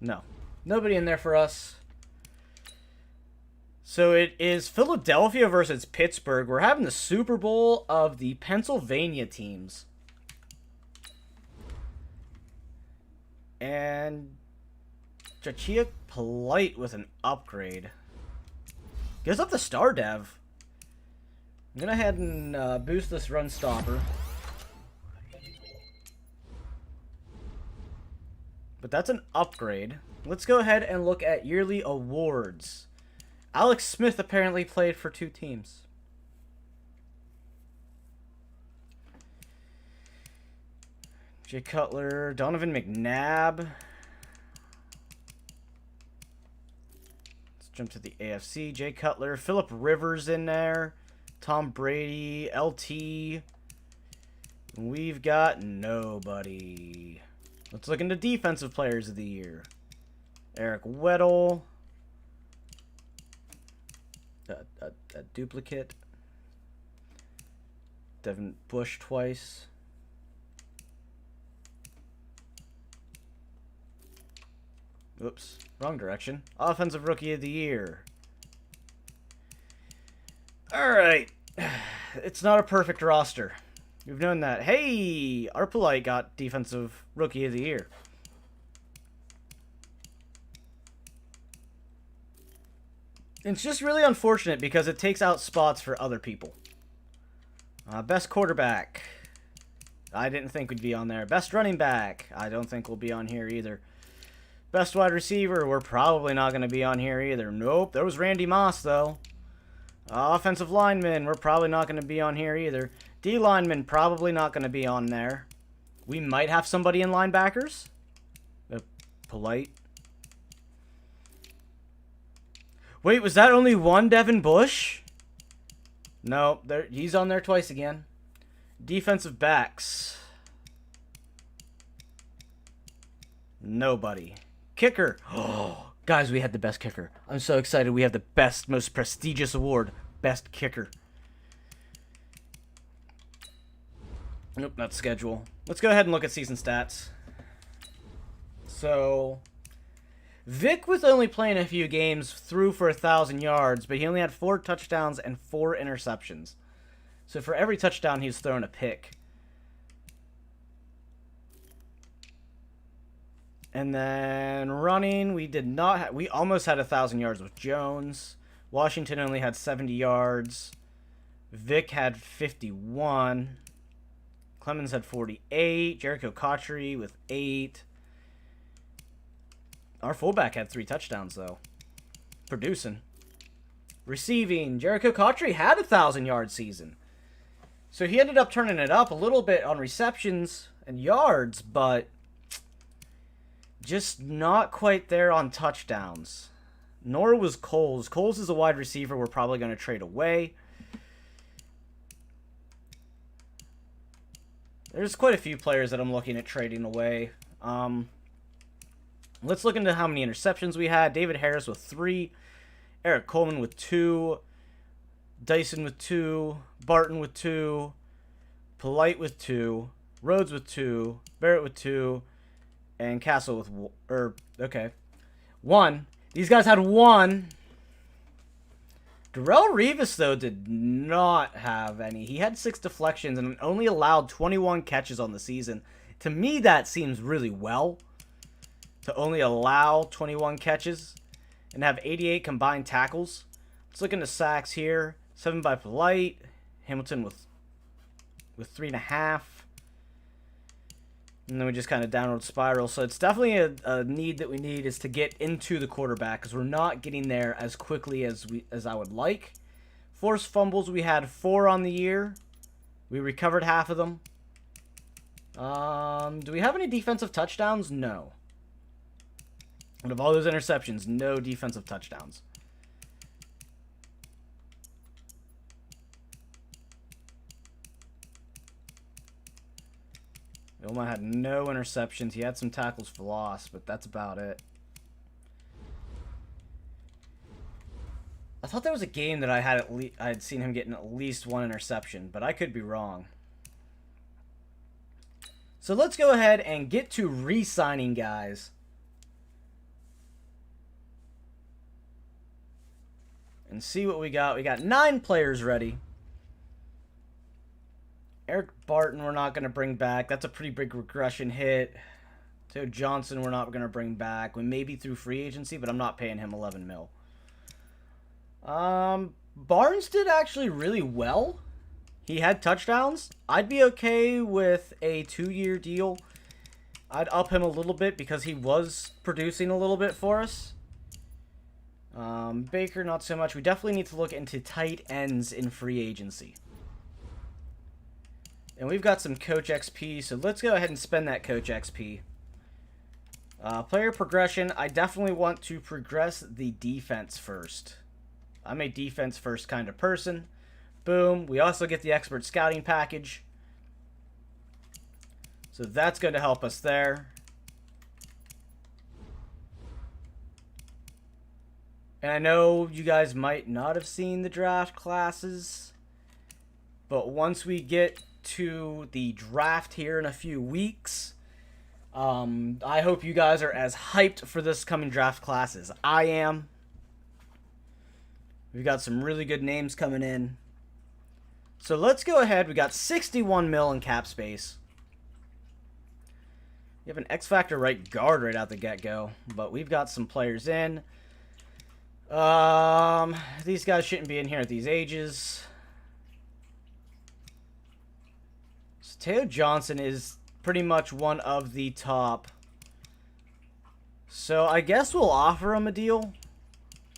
No. Nobody in there for us. So it is Philadelphia versus Pittsburgh. We're having the Super Bowl of the Pennsylvania teams. And Jachia Polite with an upgrade. Gives up the star dev. I'm going to head and boost this run stopper. but that's an upgrade. Let's go ahead and look at yearly awards. Alex Smith apparently played for 2 teams. Jay Cutler, Donovan McNabb. Let's jump to the AFC. Jay Cutler, Phillip Rivers in there. Tom Brady, LT. We've got nobody. Let's look into defensive players of the year. Eric Weddle. A duplicate. Devin Bush twice. Oops, wrong direction. Offensive Rookie of the Year. Alright. It's not a perfect roster. We've known that. Hey! Arpolite got Defensive Rookie of the Year. It's just really unfortunate because it takes out spots for other people. Best quarterback. I didn't think would be on there. Best running back. I don't think will be on here either. Best wide receiver. We're probably not going to be on here either. Nope. There was Randy Moss, though. Offensive lineman. We're probably not going to be on here either. D lineman. Probably not going to be on there. We might have somebody in linebackers. Polite. Wait, was that only one Devin Bush? No, he's on there twice again. Defensive backs. Nobody. Kicker. Oh, guys, we had the best kicker. I'm so excited. We have the best, most prestigious award. Best kicker. Nope, not schedule. Let's go ahead and look at season stats. So, Vic was only playing a few games, threw for 1,000 yards, but he only had 4 touchdowns and 4 interceptions. So for every touchdown, he was throwing a pick. And then running, we did not. We almost had 1,000 yards with Jones. Washington only had 70 yards. Vic had 51. Clemens had 48. Jericho Cotchery with 8. Our fullback had 3 touchdowns, though. Producing. Receiving. Jericho Cotchery had 1,000-yard season. So he ended up turning it up a little bit on receptions and yards, but just not quite there on touchdowns. Nor was Coles. Coles is a wide receiver we're probably going to trade away. There's quite a few players that I'm looking at trading away. Let's look into how many interceptions we had. David Harris with 3. Eric Coleman with 2. Dyson with 2. Barton with 2. Polite with 2. Rhodes with 2. Barrett with 2. And Castle with 1. These guys had 1. Darrelle Revis, though, did not have any. He had 6 deflections and only allowed 21 catches on the season. To me, that seems really well. To only allow 21 catches and have 88 combined tackles. Let's look into sacks here. 7 by Polite. Hamilton with 3.5. And then we just kind of downward spiral. So it's definitely a need that we need is to get into the quarterback because we're not getting there as quickly as I would like. Forced fumbles, we had 4 on the year. We recovered half of them. Do we have any defensive touchdowns? No. Out of all those interceptions, no defensive touchdowns. Ilma had no interceptions. He had some tackles for loss, but that's about it. I thought there was a game that I had seen him getting at least 1 interception, but I could be wrong. So let's go ahead and get to re-signing guys. And see what we got. We got 9 players ready. Eric Barton, we're not going to bring back. That's a pretty big regression hit. Theo Johnson, we're not going to bring back. We may be through free agency, but I'm not paying him $11 mil. Barnes did actually really well. He had touchdowns. I'd be okay with a 2-year deal. I'd up him a little bit because he was producing a little bit for us. Baker, not so much. We definitely need to look into tight ends in free agency. And we've got some coach XP, so let's go ahead and spend that coach XP. Player progression, I definitely want to progress the defense first. I'm a defense first kind of person. Boom. We also get the expert scouting package. So that's going to help us there. And I know you guys might not have seen the draft classes, but once we get to the draft here in a few weeks, I hope you guys are as hyped for this coming draft class as I am. We've got some really good names coming in. So let's go ahead. We got 61 mil in cap space. We have an X Factor right guard right out the get-go, but we've got some players in. These guys shouldn't be in here at these ages. So Teo Johnson is pretty much one of the top. So I guess we'll offer him a deal.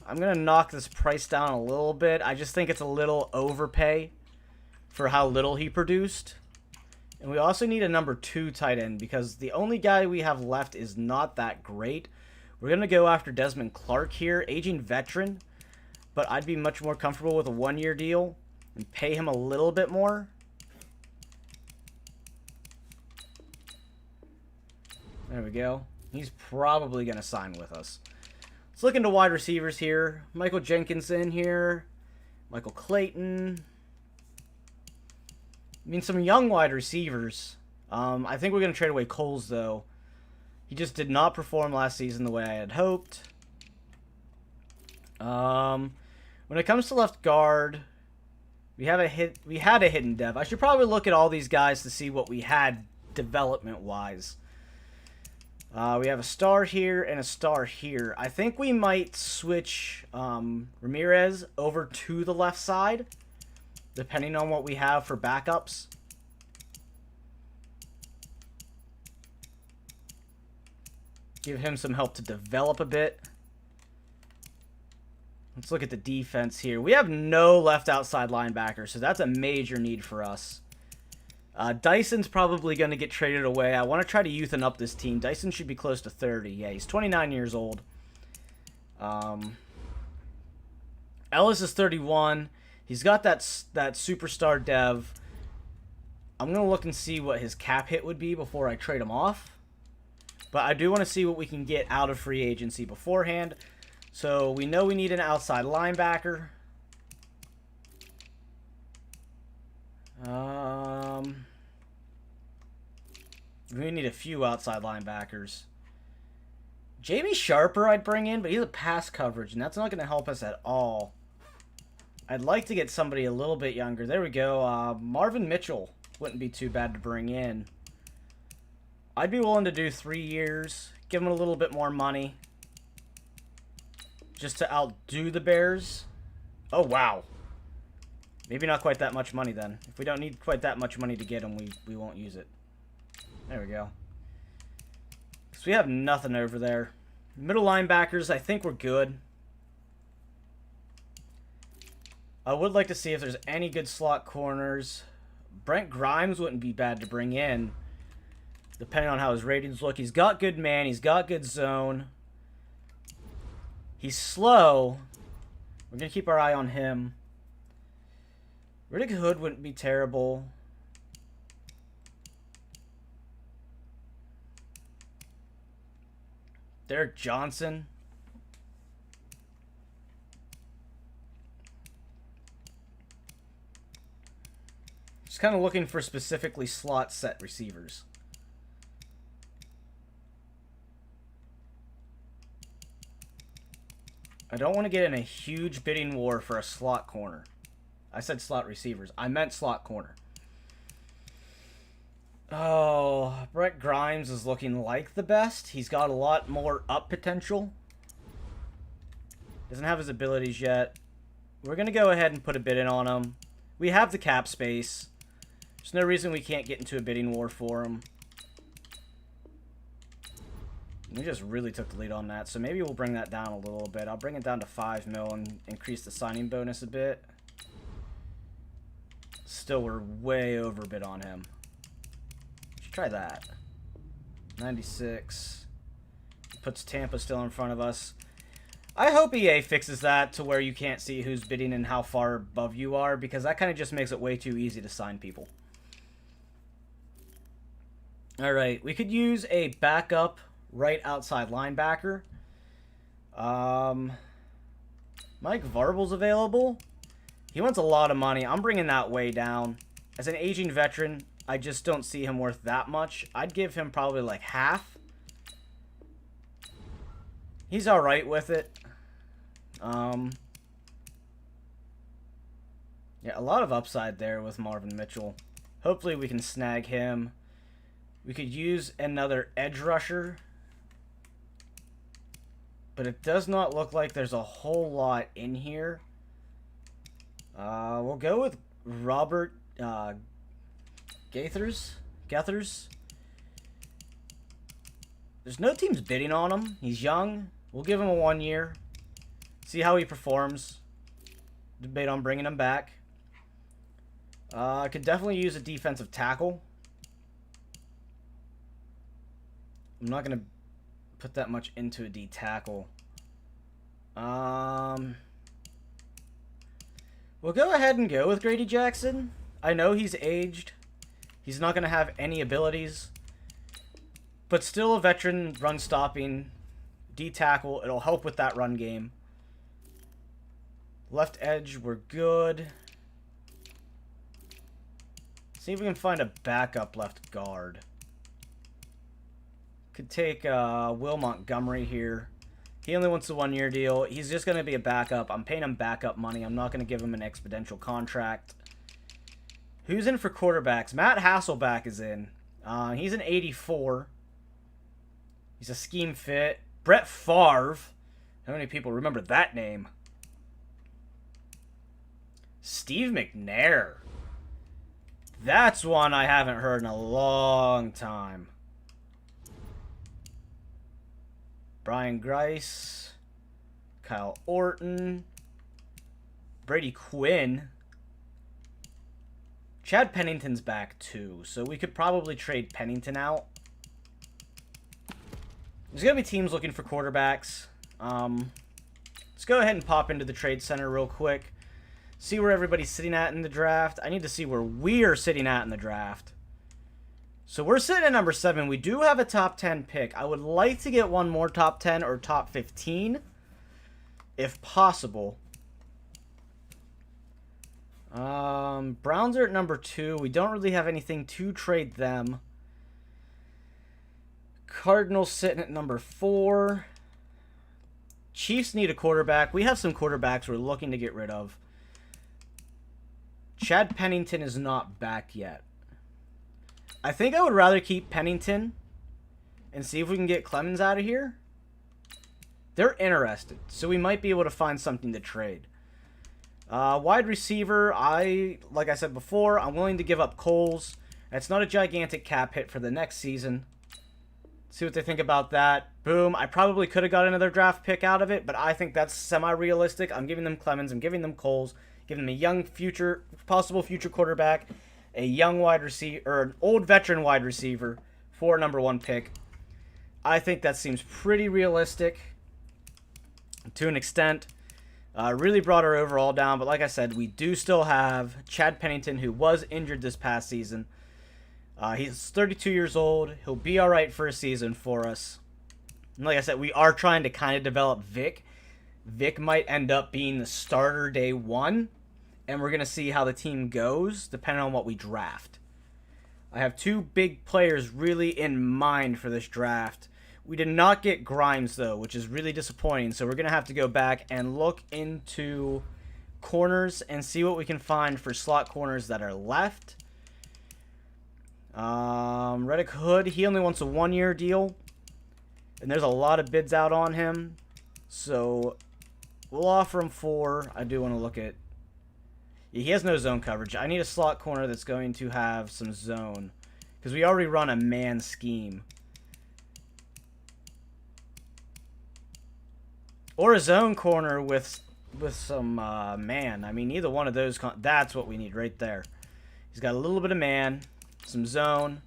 I'm going to knock this price down a little bit. I just think it's a little overpay for how little he produced. And we also need a number 2 tight end because the only guy we have left is not that great. We're going to go after Desmond Clark here, aging veteran, but I'd be much more comfortable with a 1-year deal and pay him a little bit more. There we go. He's probably going to sign with us. Let's look into wide receivers here. Michael Jenkinson here. Michael Clayton. I mean, some young wide receivers. I think we're going to trade away Coles, though. He just did not perform last season the way I had hoped. When it comes to left guard, we had a hidden dev. I should probably look at all these guys to see what we had development-wise. We have a star here and a star here. I think we might switch Ramirez over to the left side, depending on what we have for backups. Give him some help to develop a bit. Let's look at the defense here. We have no left outside linebacker, so that's a major need for us. Dyson's probably going to get traded away. I want to try to youthen up this team. Dyson should be close to 30. Yeah, he's 29 years old. Ellis is 31. He's got that superstar dev. I'm going to look and see what his cap hit would be before I trade him off. But I do want to see what we can get out of free agency beforehand. So we know we need an outside linebacker. We need a few outside linebackers. Jamie Sharper I'd bring in, but he's a pass coverage, and that's not going to help us at all. I'd like to get somebody a little bit younger. There we go. Marvin Mitchell wouldn't be too bad to bring in. I'd be willing to do 3 years, give him a little bit more money, just to outdo the Bears. Oh, wow. Maybe not quite that much money then. If we don't need quite that much money to get him, we won't use it. There we go. Because we have nothing over there. Middle linebackers, I think we're good. I would like to see if there's any good slot corners. Brent Grimes wouldn't be bad to bring in, depending on how his ratings look. He's got good man. He's got good zone. He's slow. We're going to keep our eye on him. Riddick Hood wouldn't be terrible. Derek Johnson. Just kind of looking for specifically slot set receivers. I don't want to get in a huge bidding war for a slot corner. I said slot receivers. I meant slot corner. Oh, Brett Grimes is looking like the best. He's got a lot more up potential. Doesn't have his abilities yet. We're going to go ahead and put a bid in on him. We have the cap space. There's no reason we can't get into a bidding war for him. We just really took the lead on that, so maybe we'll bring that down a little bit. I'll bring it down to 5 mil and increase the signing bonus a bit. Still, we're way overbid on him. Let's try that. 96. Puts Tampa still in front of us. I hope EA fixes that to where you can't see who's bidding and how far above you are, because that kind of just makes it way too easy to sign people. Alright, we could use a backup right outside linebacker. Mike Varble's available. He wants a lot of money. I'm bringing that way down. As an aging veteran, I just don't see him worth that much. I'd give him probably like half. He's alright with it. Yeah, a lot of upside there with Marvin Mitchell. Hopefully we can snag him. We could use another edge rusher. But it does not look like there's a whole lot in here. We'll go with Robert Gaithers. There's no teams bidding on him. He's young. We'll give him a 1 year. See how he performs. Debate on bringing him back. I could definitely use a defensive tackle. I'm not going to put that much into a D tackle. We'll go ahead and go with Grady Jackson. I know he's aged. He's not going to have any abilities. But still a veteran run stopping D tackle. It'll help with that run game. Left edge, we're good. See if we can find a backup left guard. Could take Will Montgomery here. He only wants a 1 year deal. He's just going to be a backup. I'm paying him backup money. I'm not going to give him an exponential contract. Who's in for quarterbacks? Matt Hasselback is in. He's an 84. He's a scheme fit. Brett Favre. How many people remember that name? Steve McNair. That's one I haven't heard in a long time. Brian Grice. Kyle Orton. Brady Quinn. Chad Pennington's back too, so we could probably trade Pennington out. There's going to be teams looking for quarterbacks. Let's go ahead and pop into the trade center real quick. See where everybody's sitting at in the draft. I need to see where we are sitting at in the draft. So we're sitting at number 7. We do have a top 10 pick. I would like to get one more top 10 or top 15, if possible. Browns are at number 2. We don't really have anything to trade them. Cardinals sitting at number 4. Chiefs need a quarterback. We have some quarterbacks we're looking to get rid of. Chad Pennington is not back yet. I think I would rather keep Pennington and see if we can get Clemens out of here. They're interested, so we might be able to find something to trade. Wide receiver, like I said before, I'm willing to give up Coles. That's not a gigantic cap hit for the next season. See what they think about that. Boom. I probably could have got another draft pick out of it, but I think that's semi-realistic. I'm giving them Clemens. I'm giving them Coles. Giving them a young possible future quarterback, a young wide receiver, or an old veteran wide receiver for a number 1 pick. I think that seems pretty realistic to an extent. Really brought our overall down, but like I said, we do still have Chad Pennington, who was injured this past season. He's 32 years old. He'll be all right for a season for us. And like I said, we are trying to kind of develop Vic. Vic might end up being the starter day 1, and we're going to see how the team goes depending on what we draft. I have 2 big players really in mind for this draft. We did not get Grimes, though, which is really disappointing, so we're going to have to go back and look into corners and see what we can find for slot corners that are left. Reddick Hood, he only wants a 1 year deal, and there's a lot of bids out on him, so we'll offer him 4. I do want to look at... Yeah, he has no zone coverage. I need a slot corner that's going to have some zone, because we already run a man scheme. Or a zone corner with some man. I mean, either one of those. That's what we need right there. He's got a little bit of man, some zone.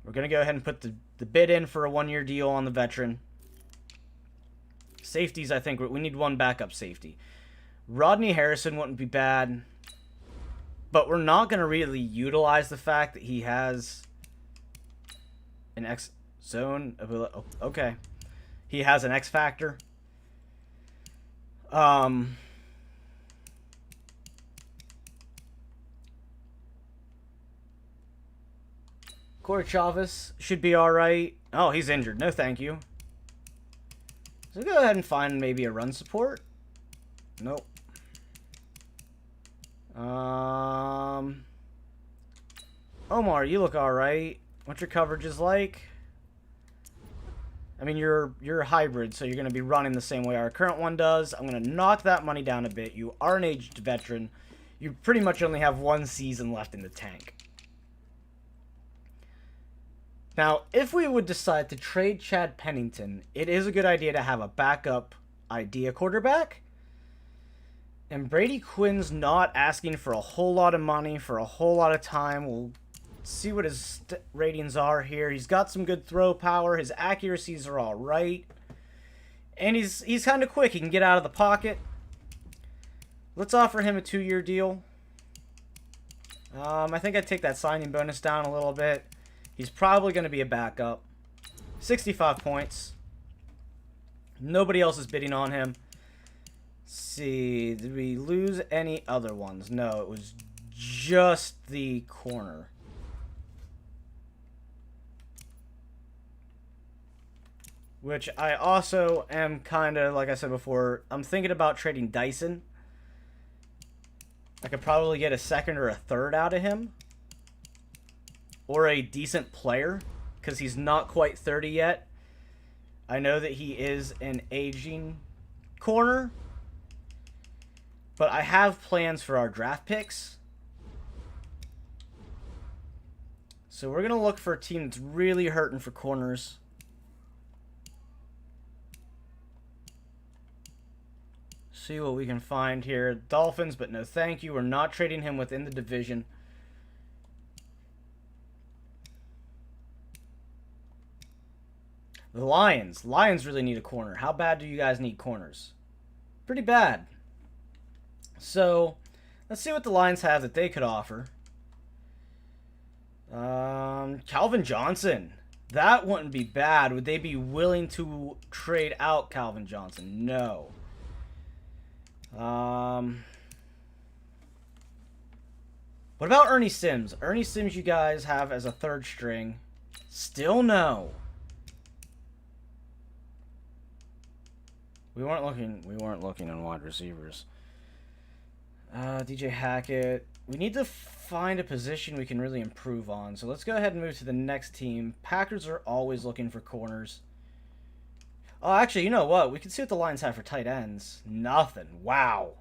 We're going to go ahead and put the bid in for a 1-year deal on the veteran. Safeties, I think we need one backup safety. Rodney Harrison wouldn't be bad. But we're not going to really utilize the fact that he has an X zone ability. Oh, okay. He has an X factor. Corey Chavez should be alright. Oh, he's injured. No, thank you. So go ahead and find maybe a run support. Nope. Omar, you look alright. What's your coverage is like? I mean, you're a hybrid, so you're going to be running the same way our current one does. I'm going to knock that money down a bit. You are an aged veteran. You pretty much only have 1 season left in the tank. Now, if we would decide to trade Chad Pennington, it is a good idea to have a backup idea quarterback. And Brady Quinn's not asking for a whole lot of money for a whole lot of time. We'll see what his ratings are here. He's got some good throw power. His accuracies are all right. And he's kind of quick. He can get out of the pocket. Let's offer him a 2-year deal. I think I'd take that signing bonus down a little bit. He's probably going to be a backup. 65 points. Nobody else is bidding on him. Let's see, did we lose any other ones? No, it was just the corner. Which I also am kind of, like I said before, I'm thinking about trading Dyson. I could probably get a 2nd or a 3rd out of him. Or a decent player, because he's not quite 30 yet. I know that he is an aging corner. But I have plans for our draft picks. So we're going to look for a team that's really hurting for corners. See what we can find here. Dolphins, but no thank you. We're not trading him within the division. The Lions. Lions really need a corner. How bad do you guys need corners? Pretty bad. So, let's see what the Lions have that they could offer. Calvin Johnson. That wouldn't be bad. Would they be willing to trade out Calvin Johnson? No. What about Ernie Sims? Ernie Sims you guys have as a 3rd string. Still no. We weren't looking on wide receivers. DJ Hackett. We need to find a position we can really improve on. So let's go ahead and move to the next team. Packers are always looking for corners. Oh, actually, you know what? We can see what the Lions have for tight ends. Nothing. Wow.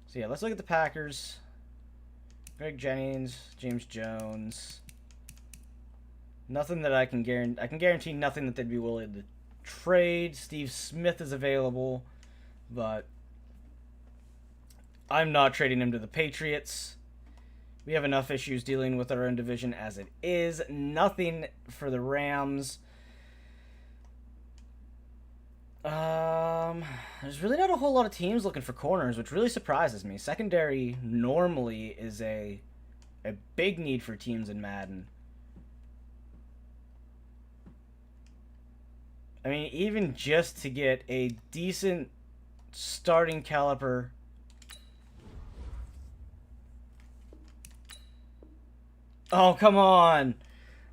So yeah, let's look at the Packers. Greg Jennings, James Jones. Nothing that I can guarantee. I can guarantee nothing that they'd be willing to trade. Steve Smith is available, but I'm not trading him to the Patriots. We have enough issues dealing with our own division as it is. Nothing for the Rams. There's really not a whole lot of teams looking for corners, which really surprises me. Secondary normally is a big need for teams in Madden. I mean, even just to get a decent starting caliber. Oh, come on.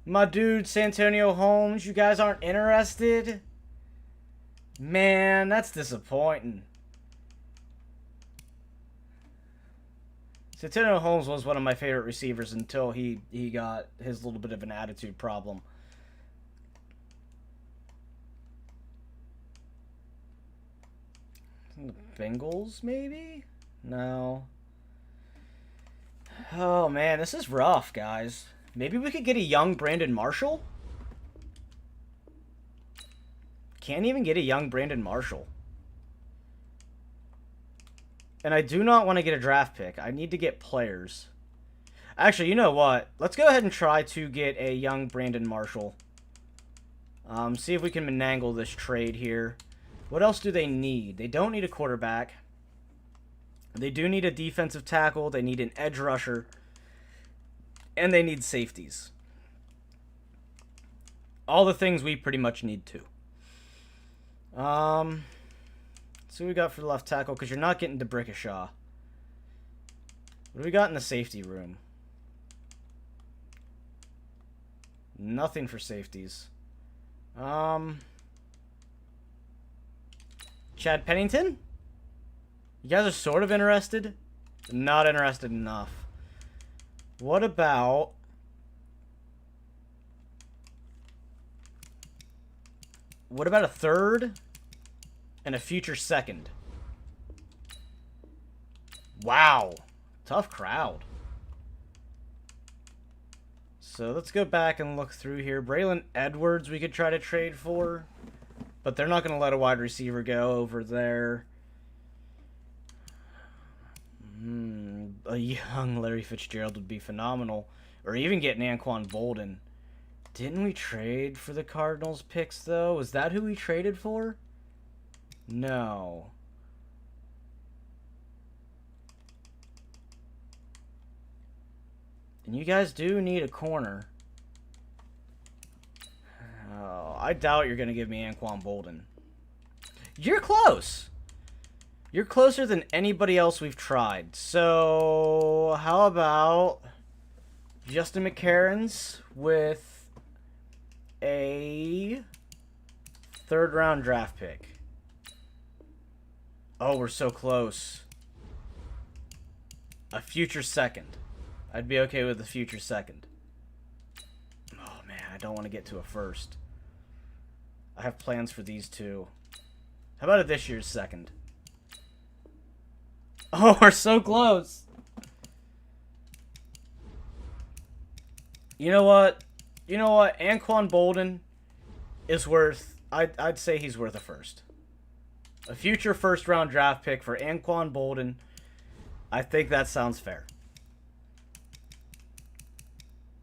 My dude, Santonio Holmes, you guys aren't interested? Man, that's disappointing. Santonio Holmes was one of my favorite receivers until he got his little bit of an attitude problem. The Bengals, maybe? No. Oh, man, this is rough, guys. Maybe we could get a young Brandon Marshall? can't even get a young Brandon Marshall. And I do not want to get a draft pick. I need to get players. Actually, you know what? Let's go ahead and try to get a young Brandon Marshall. See if we can finagle this trade here. What else do they need? They don't need a quarterback. They do need a defensive tackle. They need an edge rusher. And they need safeties. All the things we pretty much need to. So what we got for the left tackle, because you're not getting DeBrickashaw. What do we got in the safety room? Nothing for safeties. Chad Pennington? You guys are sort of interested? Not interested enough. What about... What about a third and a future second? Wow. Tough crowd. So let's go back and look through here. Braylon Edwards we could try to trade for. But they're not going to let a wide receiver go over there. A young Larry Fitzgerald would be phenomenal. Or even getting Anquan Bolden. Didn't we trade for the Cardinals picks, though? Was that who we traded for? No. And you guys do need a corner. Oh, I doubt you're going to give me Anquan Bolden. You're close. You're closer than anybody else we've tried. So, how about Justin McCarron's with a third-round draft pick? Oh, we're so close. A future second. I'd be okay with a future second. Oh, man, I don't want to get to a first. I have plans for these two. How about a this year's second? Oh, we're so close. You know what? You know what? Anquan Bolden is worth... I'd say he's worth a first. A future first-round draft pick for Anquan Bolden. I think that sounds fair.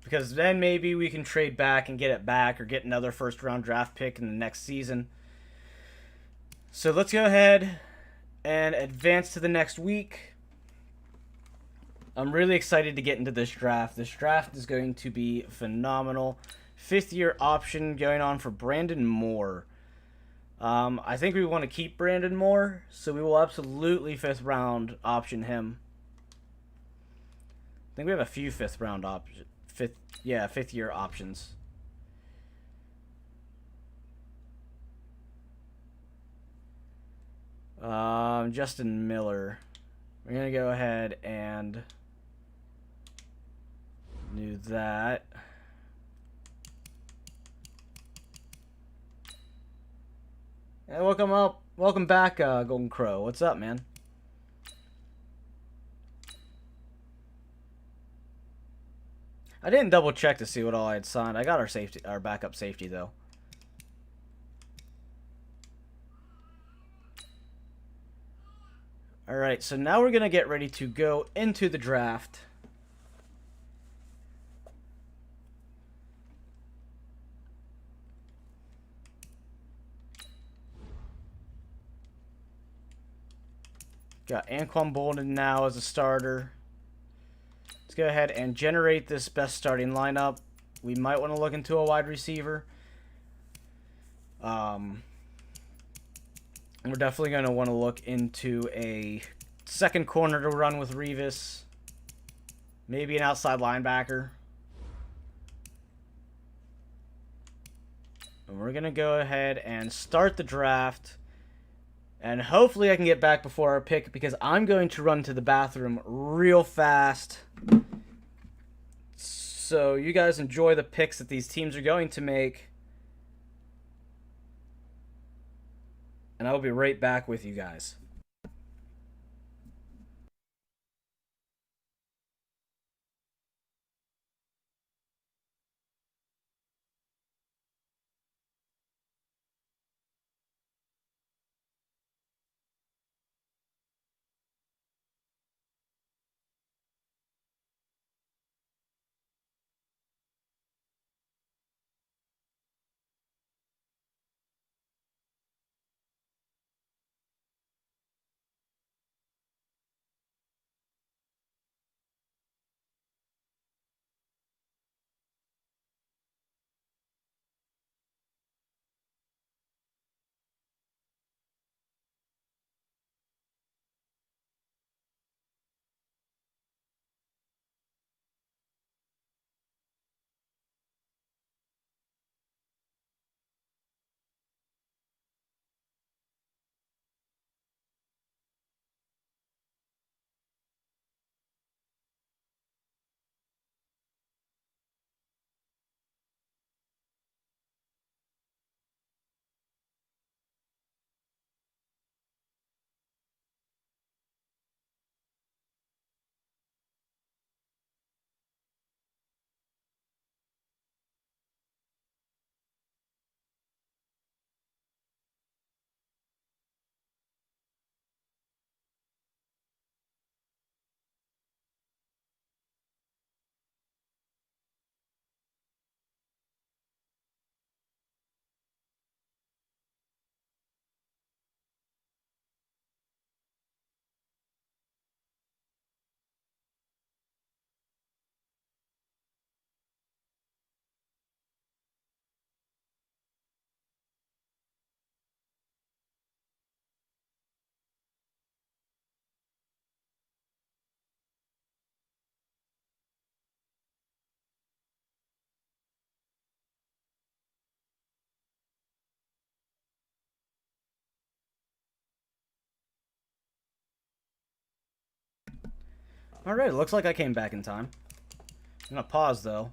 Because then maybe we can trade back and get it back or get another first-round draft pick in the next season. So let's go ahead and advance to the next week. I'm really excited to get into this draft. This draft is going to be phenomenal. 5th-year option going on for Brandon Moore. I think we want to keep Brandon Moore, so we will absolutely 5th-round option him. I think we have a few 5th-round options. 5th-year options. Justin Miller. We're going to go ahead and do that. Hey, welcome back, Golden Crow. What's up, man? I didn't double check to see what all I had signed. I got our backup safety though. All right, so now we're gonna get ready to go into the draft. Got Anquan Bolden now as a starter. Let's go ahead and generate this best starting lineup. We might want to look into a wide receiver. We're definitely going to want to look into a second corner to run with Revis. Maybe an outside linebacker. And we're going to go ahead and start the draft. And hopefully I can get back before our pick because I'm going to run to the bathroom real fast. So you guys enjoy the picks that these teams are going to make. And I will be right back with you guys. Alright, it looks like I came back in time. I'm gonna pause, though.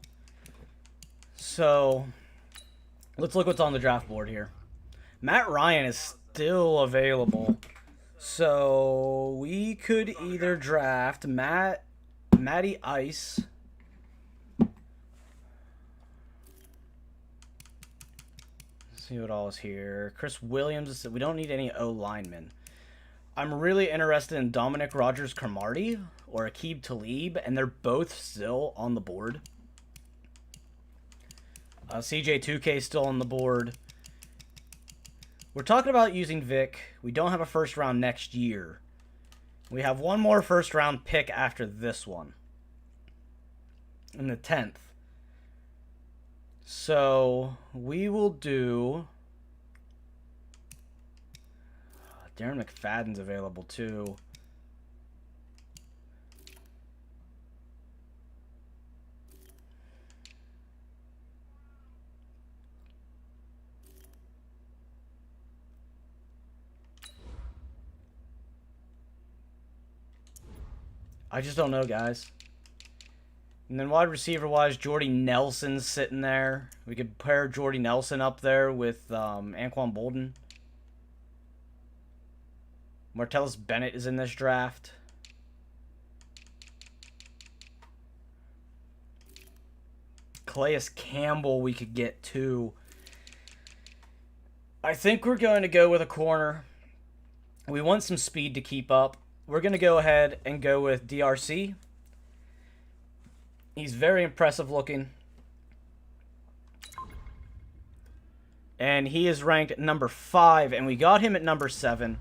So, let's look what's on the draft board here. Matt Ryan is still available. So, we could either draft Matty Ice. Let's see what all is here. Chris Williams. We don't need any O linemen. I'm really interested in Dominic Rogers-Cromartie or Aqib Talib, and they're both still on the board. CJ2K still on the board. We're talking about using Vic. We don't have a first round next year. We have one more first round pick after this one. In the 10th. So, we will do... Darren McFadden's available too. I just don't know, guys. And then wide receiver-wise, Jordy Nelson's sitting there. We could pair Jordy Nelson up there with Anquan Bolden. Martellus Bennett is in this draft. Calais Campbell we could get too. I think we're going to go with a corner. We want some speed to keep up. We're going to go ahead and go with DRC. He's very impressive looking. And he is ranked number 5, and we got him at number 7.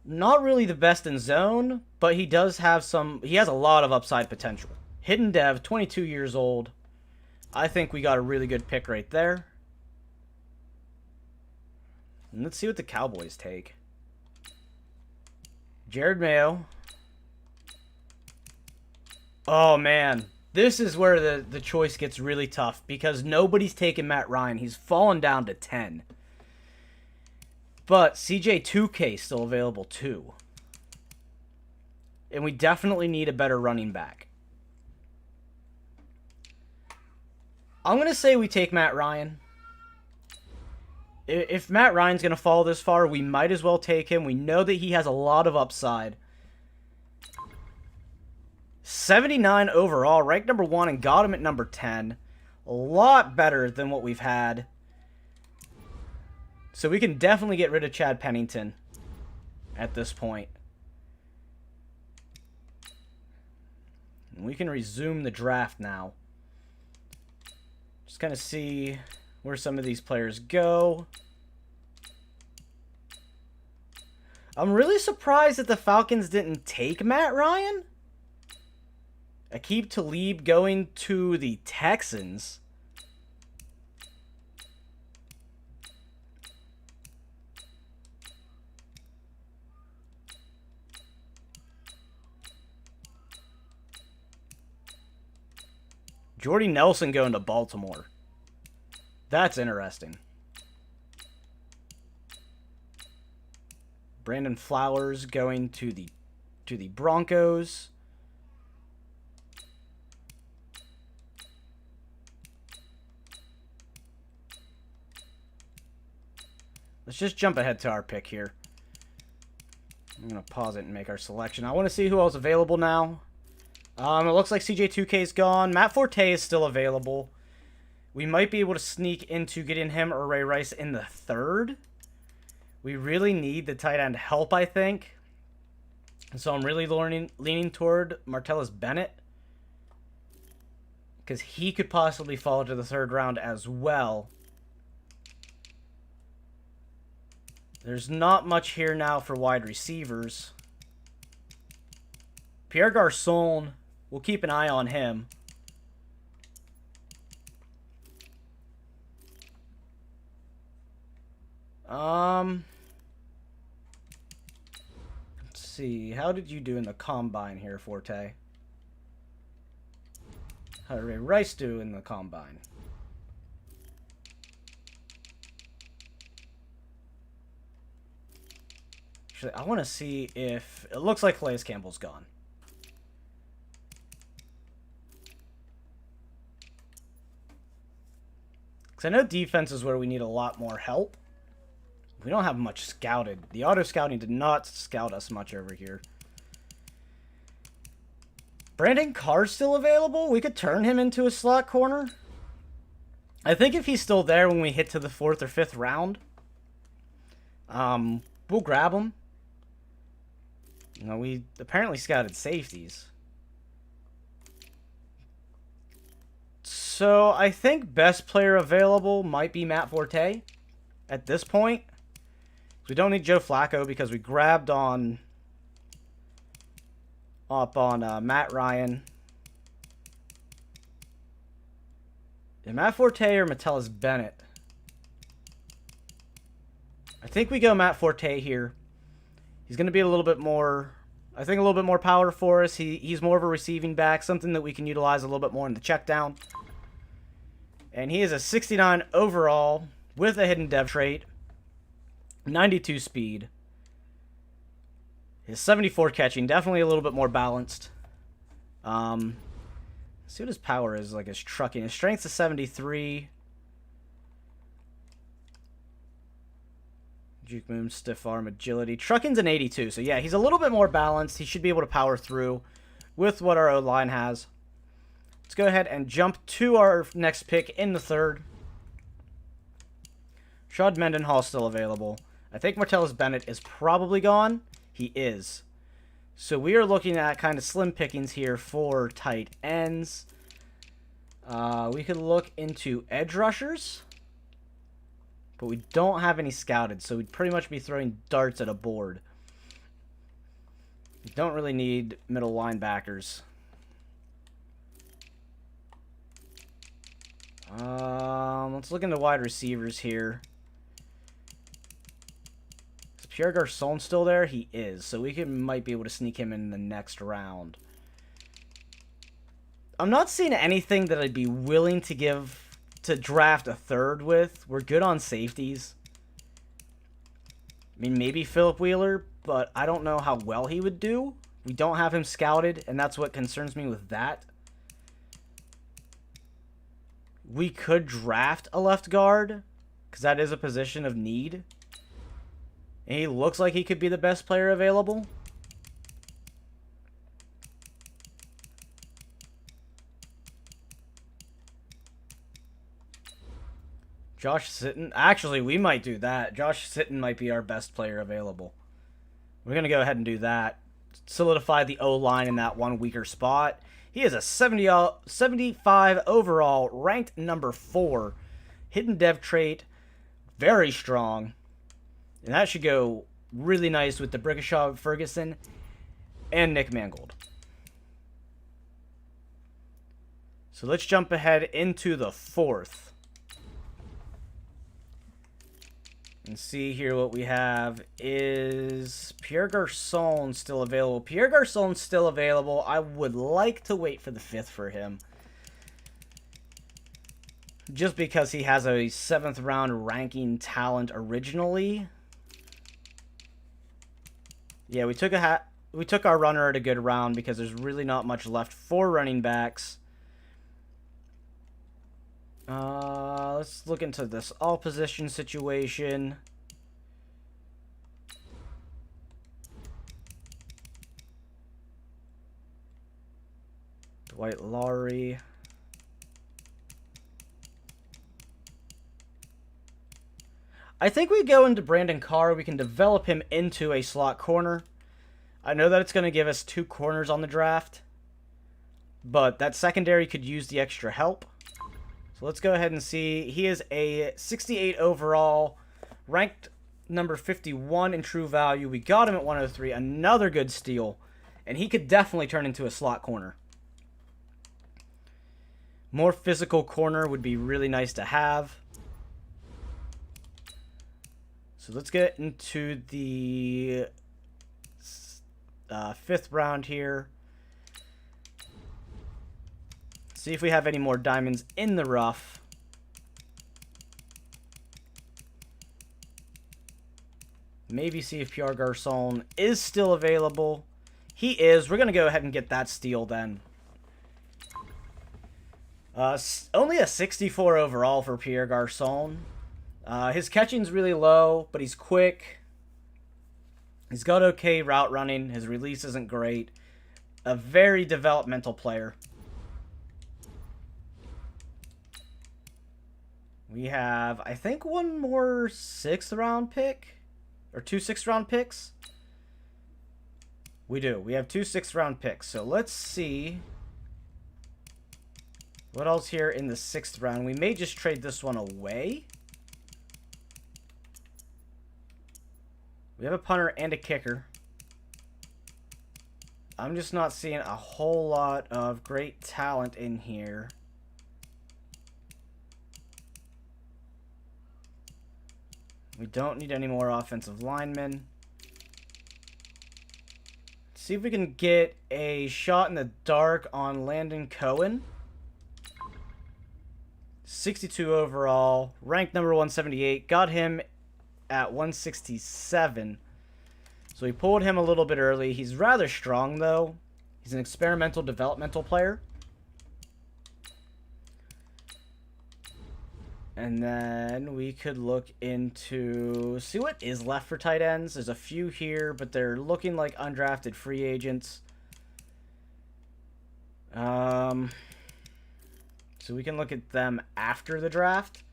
Not really the best in zone, but he does have some... He has a lot of upside potential. Hidden dev, 22 years old. I think we got a really good pick right there. And let's see what the Cowboys take. Jared Mayo. Oh, man. This is where the choice gets really tough because nobody's taken Matt Ryan. He's fallen down to 10. But CJ2K is still available too. And we definitely need a better running back. I'm going to say we take Matt Ryan. If Matt Ryan's going to fall this far, we might as well take him. We know that he has a lot of upside. 79 overall, ranked number 1, and got him at number 10. A lot better than what we've had. So we can definitely get rid of Chad Pennington at this point. And we can resume the draft now. Just kind of see where some of these players go. I'm really surprised that the Falcons didn't take Matt Ryan. Aqib Talib going to the Texans. Jordy Nelson going to Baltimore. That's interesting. Brandon Flowers going to the Broncos. Let's just jump ahead to our pick here. I'm going to pause it and make our selection. I want to see who else is available now. It looks like CJ2K is gone. Matt Forte is still available. We might be able to sneak into getting him or Ray Rice in the 3rd. We really need the tight end help, I think. So I'm really leaning toward Martellus Bennett. Because he could possibly fall to the 3rd round as well. There's not much here now for wide receivers. Pierre Garçon, we'll keep an eye on him. Let's see. How did you do in the combine here, Forte? How did Ray Rice do in the combine? Actually, I want to see if... It looks like Calais Campbell's gone. Because I know defense is where we need a lot more help. We don't have much scouted. The auto-scouting did not scout us much over here. Brandon Carr's still available? We could turn him into a slot corner. I think if he's still there when we hit to the 4th or 5th round, we'll grab him. You know, we apparently scouted safeties. So I think best player available might be Matt Forte at this point. We don't need Joe Flacco because we grabbed on Matt Ryan. And Matt Forte or Metellus Bennett? I think we go Matt Forte here. He's going to be a little bit more, I think a little bit more power for us. He's more of a receiving back, something that we can utilize a little bit more in the check down. And he is a 69 overall with a hidden dev trait, 92 speed. His 74 catching, definitely a little bit more balanced. Let's see what his power is, like his trucking. His strength's a 73. Juke boom, stiff arm, agility. Trucking's an 82, so yeah, he's a little bit more balanced. He should be able to power through with what our O-line has. Let's go ahead and jump to our next pick in the 3rd. Rashad Mendenhall still available. I think Martellus Bennett is probably gone. He is. So we are looking at kind of slim pickings here for tight ends. We could look into edge rushers. But we don't have any scouted, so we'd pretty much be throwing darts at a board. We don't really need middle linebackers. Let's look into wide receivers here. Is Pierre Garçon still there? He is, so we might be able to sneak him in the next round. I'm not seeing anything that I'd be willing to draft a 3rd with. We're good on safeties. I mean, maybe Philip Wheeler, but I don't know how well he would do. We don't have him scouted, and that's what concerns me with that. We could draft a left guard, because that is a position of need. And he looks like he could be the best player available. Josh Sitton. Actually, we might do that. Josh Sitton might be our best player available. We're going to go ahead and do that. Solidify the O-line in that one weaker spot. He is a 75 overall, ranked number 4. Hidden dev trait. Very strong. And that should go really nice with the Brickashaw Ferguson and Nick Mangold. So let's jump ahead into the 4th. And see here what we have is Pierre Garçon still available. Pierre Garçon's still available. I would like to wait for the 5th for him. Just because he has a 7th round ranking talent originally. Yeah, we took our runner at a good round because there's really not much left for running backs. Let's look into this all position situation. Dwight Laurie. I think we go into Brandon Carr. We can develop him into a slot corner. I know that it's going to give us 2 corners on the draft, but that secondary could use the extra help. So let's go ahead and see. He is a 68 overall, ranked number 51 in true value. We got him at 103. Another good steal. And he could definitely turn into a slot corner. More physical corner would be really nice to have. So let's get into the 5th round here. See if we have any more diamonds in the rough. Maybe see if Pierre Garçon is still available. He is. We're going to go ahead and get that steal then. Only a 64 overall for Pierre Garçon. His catching's really low, but he's quick. He's got okay route running. His release isn't great. A very developmental player. We have, I think, one more 6th round pick. Or 2 6th round picks. We do. We have 2 6th round picks. So let's see what else here in the 6th round. We may just trade this one away. We have a punter and a kicker. I'm just not seeing a whole lot of great talent in here. We don't need any more offensive linemen. See if we can get a shot in the dark on Landon Cohen. 62 overall, ranked number 178. Got him at 167. So we pulled him a little bit early. He's rather strong, though. He's an experimental developmental player. And then we could look into... see what is left for tight ends. There's a few here, but they're looking like undrafted free agents. So we can look at them after the draft.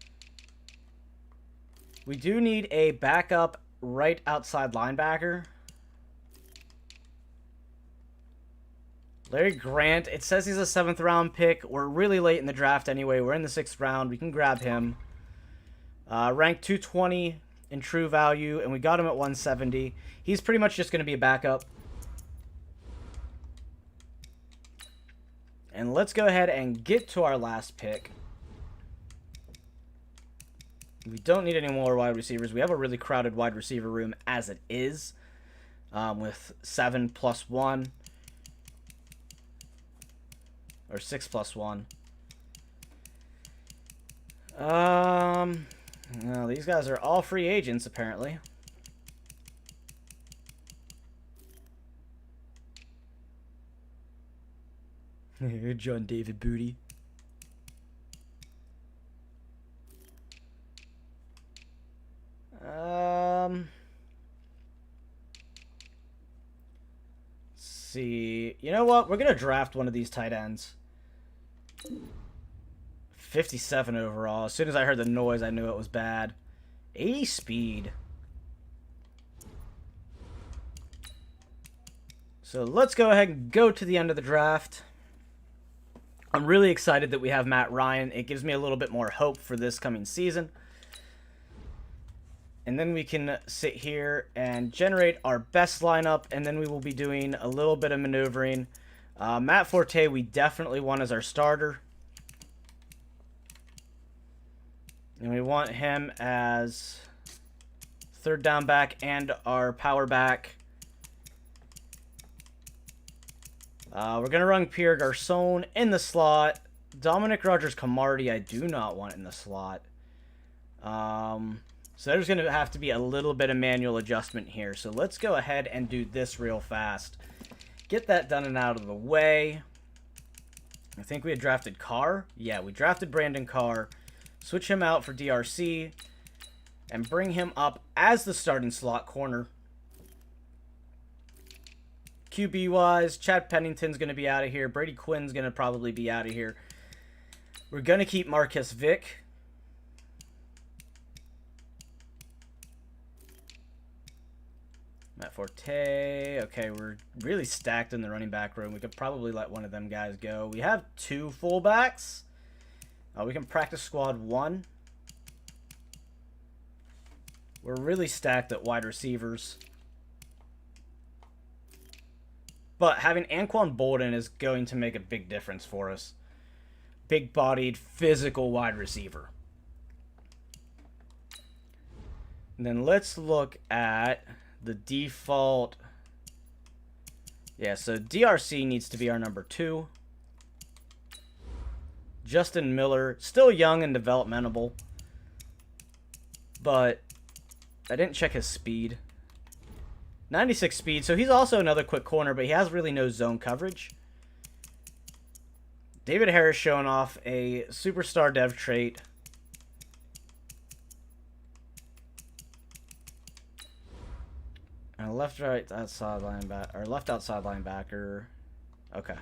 We do need a backup right outside linebacker. Larry Grant, it says he's a 7th round pick. We're really late in the draft anyway. We're in the 6th round. We can grab him. Ranked 220 in true value, and we got him at 170. He's pretty much just going to be a backup. And let's go ahead and get to our last pick. We don't need any more wide receivers. We have a really crowded wide receiver room as it is, with 7 plus 1. Or 6 plus 1. No, these guys are all free agents, apparently. John David Booty. See. You know what? We're going to draft one of these tight ends. 57 overall. As soon as I heard the noise, I knew it was bad. 80 speed. So let's go ahead and go to the end of the draft. I'm really excited that we have Matt Ryan. It gives me a little bit more hope for this coming season. And then we can sit here and generate our best lineup, and then we will be doing a little bit of maneuvering. Matt Forte, we definitely want as our starter. And we want him as 3rd down back and our power back. We're going to run Pierre Garçon in the slot. Dominic Rodgers-Cromartie, I do not want in the slot. So there's going to have to be a little bit of manual adjustment here. So let's go ahead and do this real fast. Get that done and out of the way. I think we had drafted Carr. Yeah, we drafted Brandon Carr. Switch him out for DRC. And bring him up as the starting slot corner. QB-wise, Chad Pennington's going to be out of here. Brady Quinn's going to probably be out of here. We're going to keep Marcus Vick. Matt Forte. Okay, we're really stacked in the running back room. We could probably let one of them guys go. We have 2 fullbacks. We can practice squad 1. We're really stacked at wide receivers. But having Anquan Bolden is going to make a big difference for us. Big-bodied, physical wide receiver. And then let's look at the default. Yeah, so DRC needs to be our number 2. Justin Miller, still young and developmental. But I didn't check his speed. 96 speed, so he's also another quick corner, but he has really no zone coverage. David Harris showing off a superstar dev trait. And a left outside linebacker. Okay.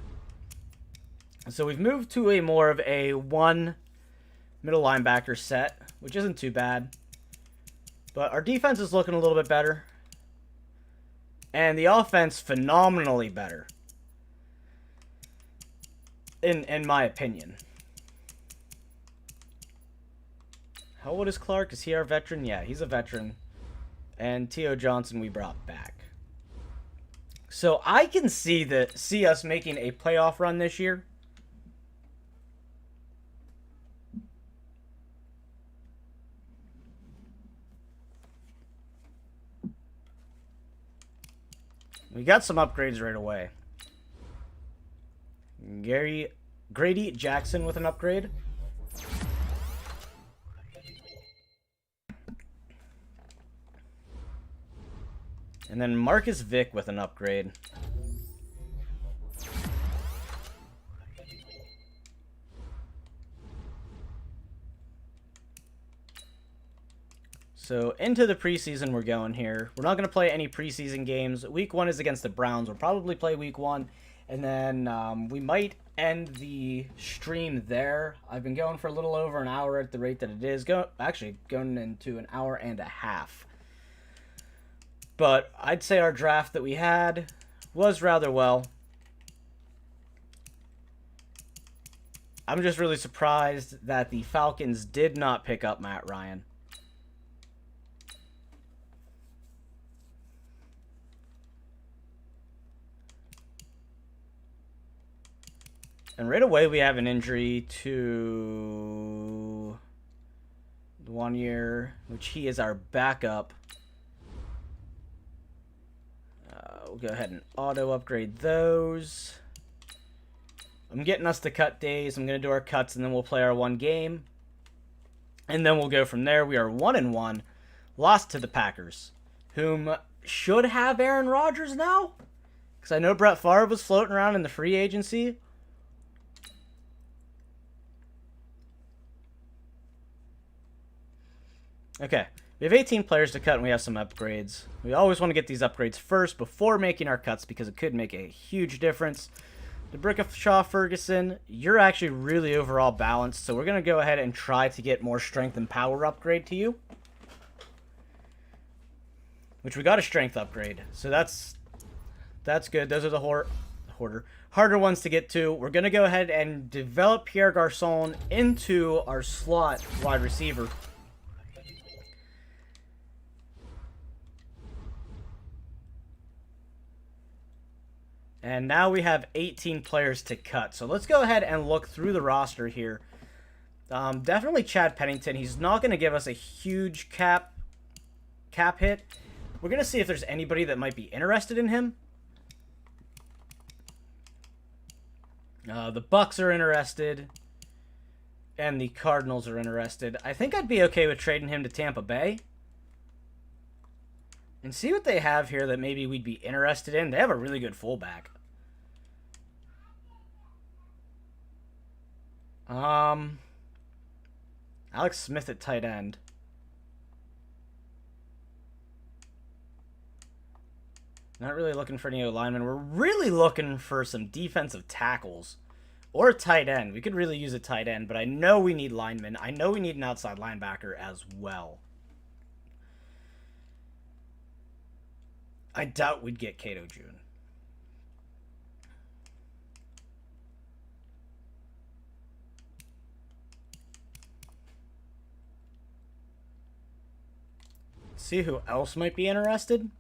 So we've moved to a more of a one middle linebacker set, which isn't too bad. But our defense is looking a little bit better. And the offense phenomenally better. In my opinion. How old is Clark? Is he our veteran? Yeah, he's a veteran. And T.O. Johnson we brought back. So I can see us making a playoff run this year. We got some upgrades right away. Grady Jackson with an upgrade. And then Marcus Vick with an upgrade. So into the preseason we're going here. We're not going to play any preseason games. Week 1 is against the Browns. We'll probably play week 1. And then we might end the stream there. I've been going for a little over an hour at the rate that it is. Actually, going into an hour and a half. But I'd say our draft that we had was rather well. I'm just really surprised that the Falcons did not pick up Matt Ryan. And right away we have an injury to 1 year, which he is our backup. We'll go ahead and auto upgrade those. I'm getting us the cut days. I'm going to do our cuts and then we'll play our one game. And then we'll go from there. We are 1-1. Lost to the Packers, whom should have Aaron Rodgers now. Because I know Brett Favre was floating around in the free agency. Okay, we have 18 players to cut and we have some upgrades. We always want to get these upgrades first before making our cuts because it could make a huge difference. DeBrickashaw Ferguson, you're actually really overall balanced, so we're going to go ahead and try to get more strength and power upgrade to you. Which we got a strength upgrade, so that's good. Those are the harder ones to get to. We're going to go ahead and develop Pierre Garçon into our slot wide receiver. And now we have 18 players to cut. So let's go ahead and look through the roster here. Definitely Chad Pennington. He's not going to give us a huge cap hit. We're going to see if there's anybody that might be interested in him. The Bucks are interested. And the Cardinals are interested. I think I'd be okay with trading him to Tampa Bay. And see what they have here that maybe we'd be interested in. They have a really good fullback. Alex Smith at tight end. Not really looking for any linemen. We're really looking for some defensive tackles. Or a tight end. We could really use a tight end, but I know we need linemen. I know we need an outside linebacker as well. I doubt we'd get Cato June. See who else might be interested.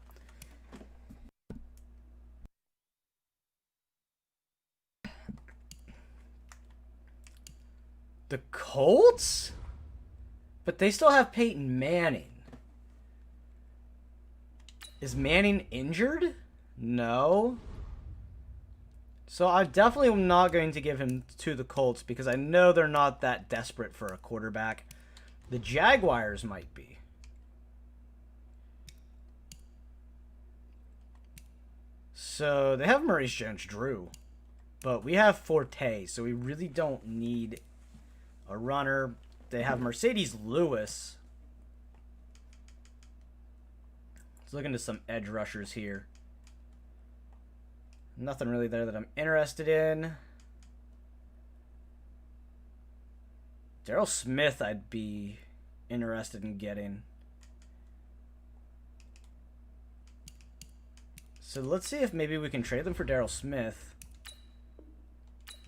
The Colts? But they still have Peyton Manning. Is Manning injured? No. So I definitely am not going to give him to the Colts because I know they're not that desperate for a quarterback. The Jaguars might be. So they have Maurice Jones-Drew. But we have Forte, so we really don't need a runner. They have Mercedes Lewis. Let's look into some edge rushers here. Nothing really there that I'm interested in. Daryl Smith I'd be interested in getting. So let's see if maybe we can trade them for Daryl Smith.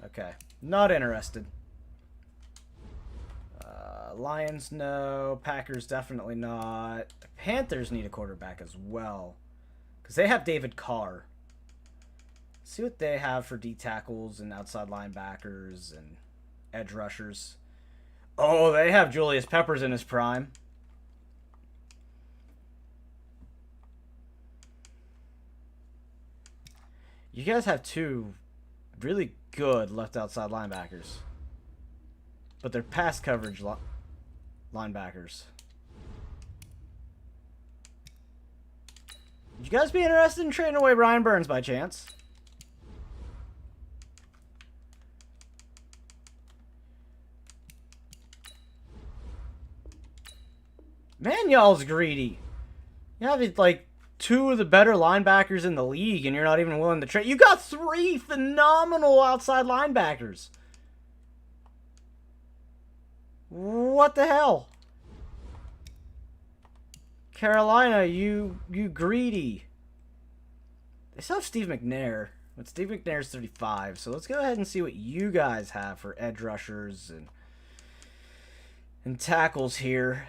Okay. Not interested. Lions, no. Packers, definitely not. The Panthers need a quarterback as well. Because they have David Carr. Let's see what they have for D tackles and outside linebackers and edge rushers. Oh, they have Julius Peppers in his prime. You guys have two really good left outside linebackers. But they're pass coverage linebackers. Would you guys be interested in trading away Ryan Burns by chance? Man, y'all's greedy. You have like two of the better linebackers in the league, and you're not even willing to trade. You got three phenomenal outside linebackers. What the hell? Carolina, you greedy. They still have Steve McNair. But Steve McNair's 35, so let's go ahead and see what you guys have for edge rushers and tackles here.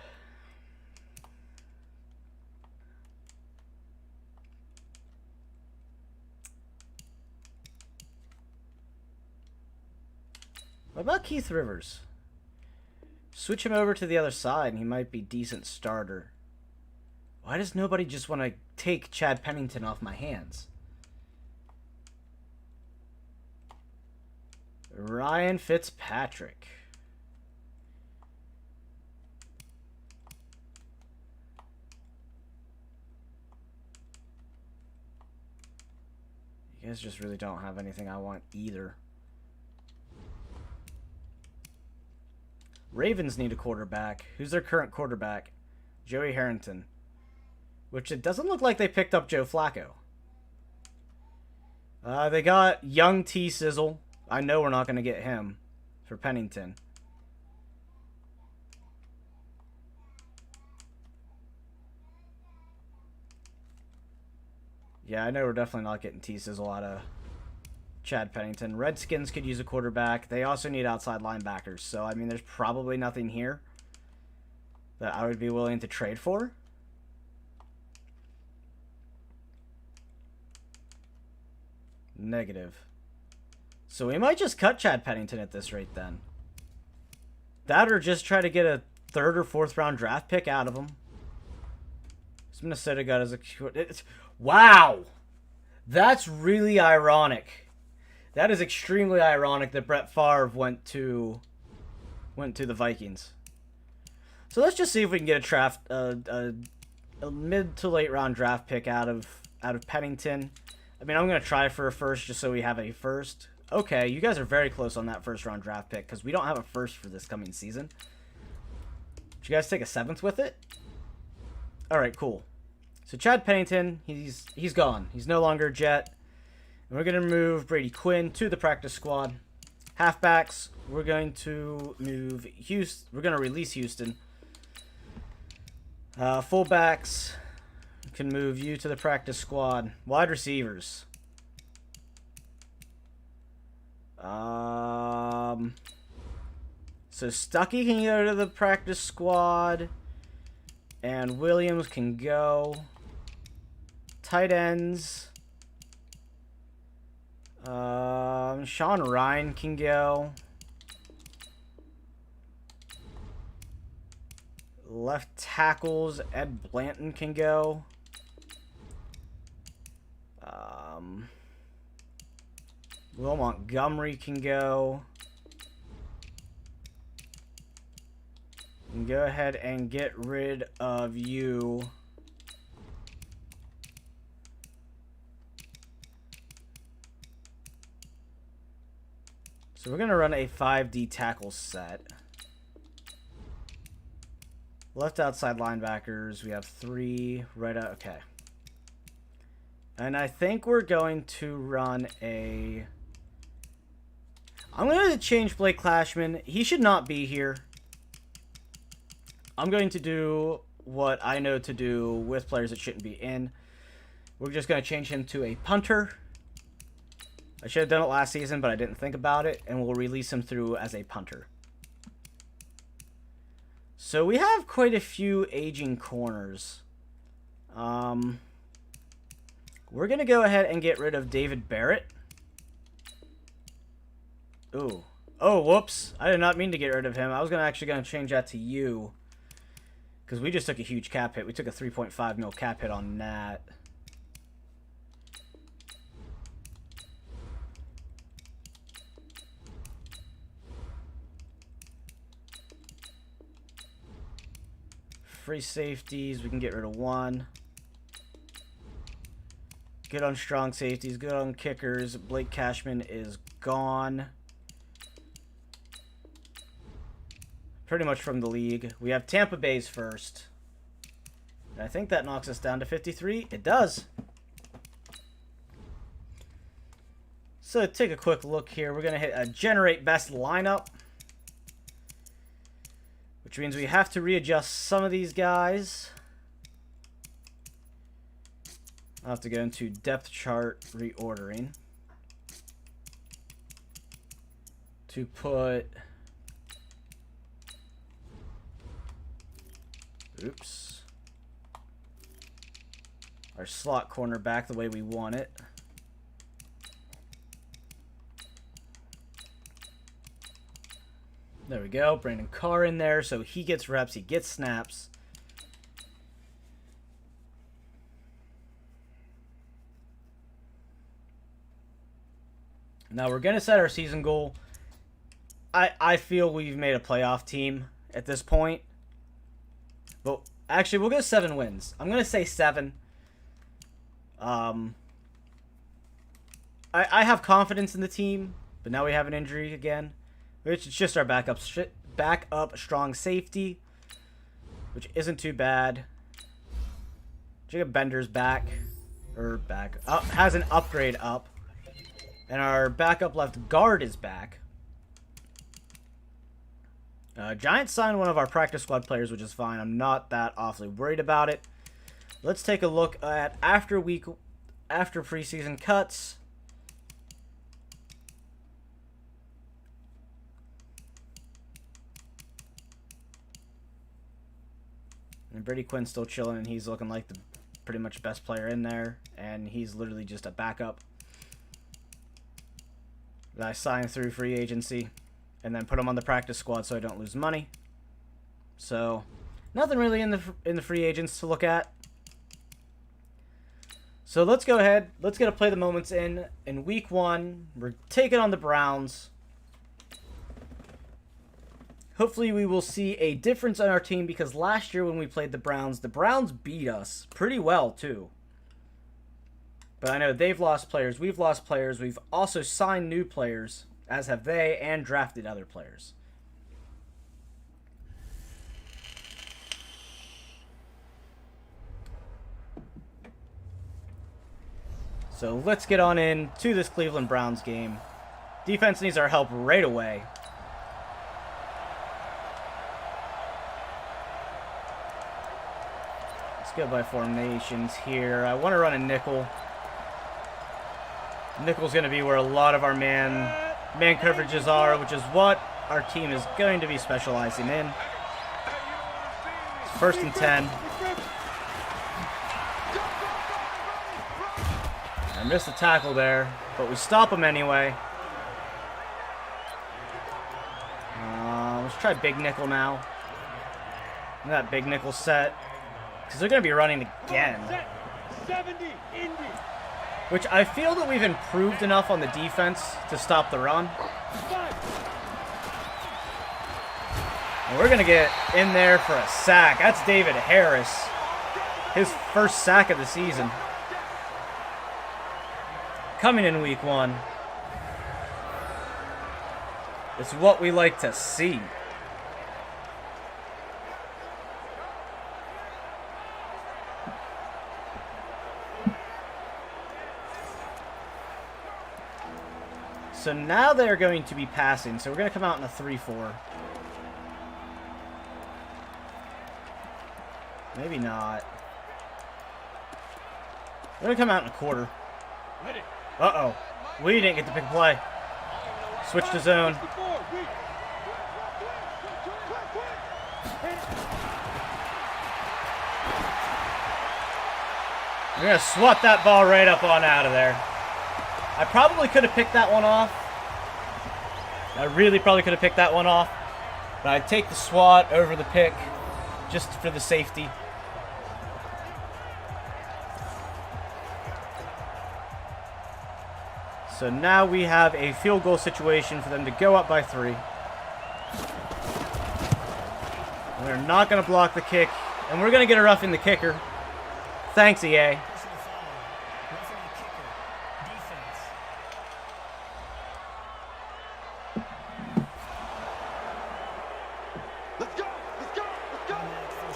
What about Keith Rivers? Switch him over to the other side and he might be a decent starter. Why does nobody just want to take Chad Pennington off my hands? Ryan Fitzpatrick. You guys just really don't have anything I want either. Ravens need a quarterback. Who's their current quarterback? Joey Harrington. Which it doesn't look like they picked up Joe Flacco. They got young T Sizzle. I know we're not going to get him for Pennington. Yeah, I know we're definitely not getting T Sizzle out of Chad Pennington. Redskins could use a quarterback. They also need outside linebackers. So, I mean, there's probably nothing here that I would be willing to trade for. Negative. So we might just cut Chad Pennington at this rate then. That or just try to get a 3rd or 4th round draft pick out of him. This Minnesota got as a... Wow! That's really ironic. That is extremely ironic that Brett Favre went to the Vikings. So let's just see if we can get a mid to late round draft pick out of Pennington. I mean, I'm going to try for a first just so we have a first. Okay, you guys are very close on that 1st round draft pick because we don't have a first for this coming season. Did you guys take a 7th with it? All right, cool. So Chad Pennington, he's gone. He's no longer a Jet. And we're going to move Brady Quinn to the practice squad. Halfbacks, we're going to move Houston. We're going to release Houston. Fullbacks, we can move you to the practice squad. Wide receivers. So Stuckey can go to the practice squad. And Williams can go. Tight ends. Sean Ryan can go. Left tackles, Ed Blanton can go. Will Montgomery can go. And go ahead and get rid of you. So we're going to run a 5D tackle set. Left outside linebackers, we have 3. Right out, okay. And I think we're going to run a... I'm going to change Blake Clashman. He should not be here. I'm going to do what I know to do with players that shouldn't be in. We're just going to change him to a punter. I should have done it last season, but I didn't think about it. And we'll release him through as a punter. So we have quite a few aging corners. We're going to go ahead and get rid of David Barrett. Ooh. Oh, whoops. I did not mean to get rid of him. I was actually going to change that to you. Because we just took a huge cap hit. We took a 3.5 mil cap hit on that. Free safeties. We can get rid of 1. Good on strong safeties. Good on kickers. Blake Cashman is gone. Pretty much from the league. We have Tampa Bay's first. And I think that knocks us down to 53. It does. So take a quick look here. We're going to hit a generate best lineup. Which means we have to readjust some of these guys. I'll have to go into depth chart reordering. To put... Oops. Our slot corner back the way we want it. There we go. Brandon Carr in there. So he gets reps. He gets snaps. Now we're going to set our season goal. I feel we've made a playoff team at this point. But actually, we'll go 7 wins. I'm going to say 7. I have confidence in the team, but now we have an injury again. Which is just our backup strong safety, which isn't too bad. Jacob Bender's back. Has an upgrade up. And our backup left guard is back. Giants signed one of our practice squad players, which is fine. I'm not that awfully worried about it. Let's take a look at after preseason cuts. And Brady Quinn's still chilling, and he's looking like the pretty much best player in there. And he's literally just a backup that I signed through free agency. And then put him on the practice squad so I don't lose money. So, nothing really in the free agents to look at. So let's go ahead. Let's get a play the moments in week 1. We're taking on the Browns. Hopefully we will see a difference on our team because last year when we played the Browns beat us pretty well too. But I know they've lost players. We've lost players. We've also signed new players. As have they, and drafted other players. So let's get on in to this Cleveland Browns game. Defense needs our help right away. Let's go by formations here. I want to run a nickel. Nickel's going to be where a lot of our man coverages are, which is what our team is going to be specializing in. It's 1st and 10. I missed the tackle there, but we stop them anyway. Let's try big nickel now. That big nickel set, because they're going to be running again. 70, Indy. Which I feel that we've improved enough on the defense to stop the run. And we're going to get in there for a sack. That's David Harris. His first sack of the season. Coming in week 1. It's what we like to see. So now they're going to be passing. So we're going to come out in a 3-4. Maybe not. We're going to come out in a quarter. Uh-oh. We didn't get to pick a play. Switch to zone. We're going to swat that ball right up on out of there. I probably could have picked that one off. I really probably could have picked that one off. But I'd take the swat over the pick just for the safety. So now we have a field goal situation for them to go up by 3. They're not going to block the kick. And we're going to get a rough in the kicker. Thanks, EA.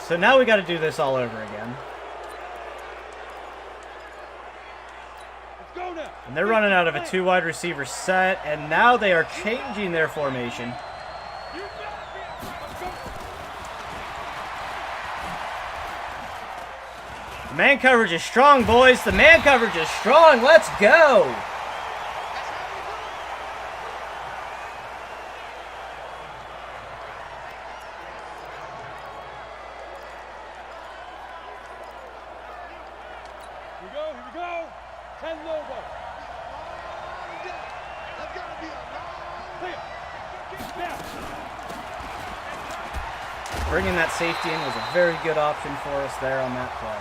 So now we got to do this all over again. And they're running out of a 2 wide receiver set, and now they are changing their formation. The man coverage is strong, boys. The man coverage is strong. Let's go. Bringing that safety in was a very good option for us there on that play.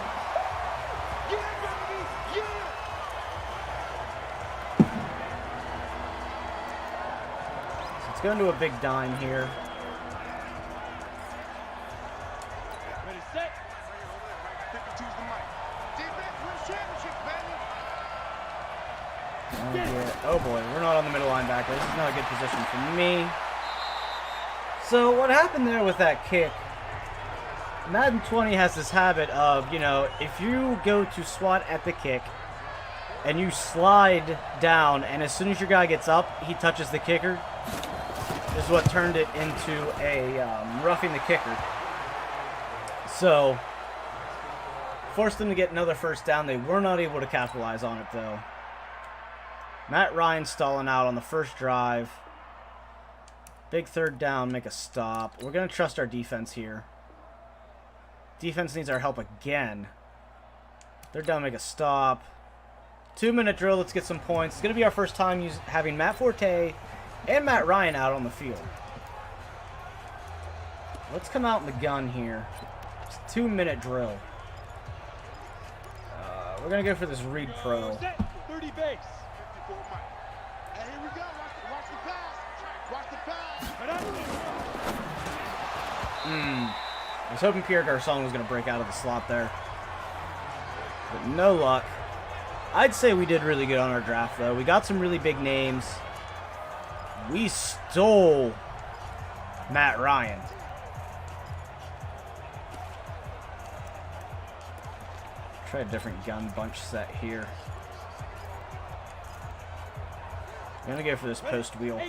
So it's going to a big dime here. Oh boy, we're not on the middle linebacker. This is not a good position for me. So what happened there with that kick, Madden 20 has this habit of, you know, if you go to swat at the kick and you slide down and as soon as your guy gets up, he touches the kicker, this is what turned it into a roughing the kicker. So, forced them to get another first down. They were not able to capitalize on it though. Matt Ryan stalling out on the first drive. Big third down, make a stop. We're going to trust our defense here. Defense needs our help again. Third down, make a stop. 2-minute drill, let's get some points. It's going to be our first time having Matt Forte and Matt Ryan out on the field. Let's come out in the gun here. It's a 2-minute drill. We're going to go for this read pro. 30 base. Hey, here we go. Watch the pass. Watch the pass. I was hoping Pierre Garçon was going to break out of the slot there. But no luck. I'd say we did really good on our draft, though. We got some really big names. We stole Matt Ryan. Try a different gun bunch set here. I'm going to go for this post wheel.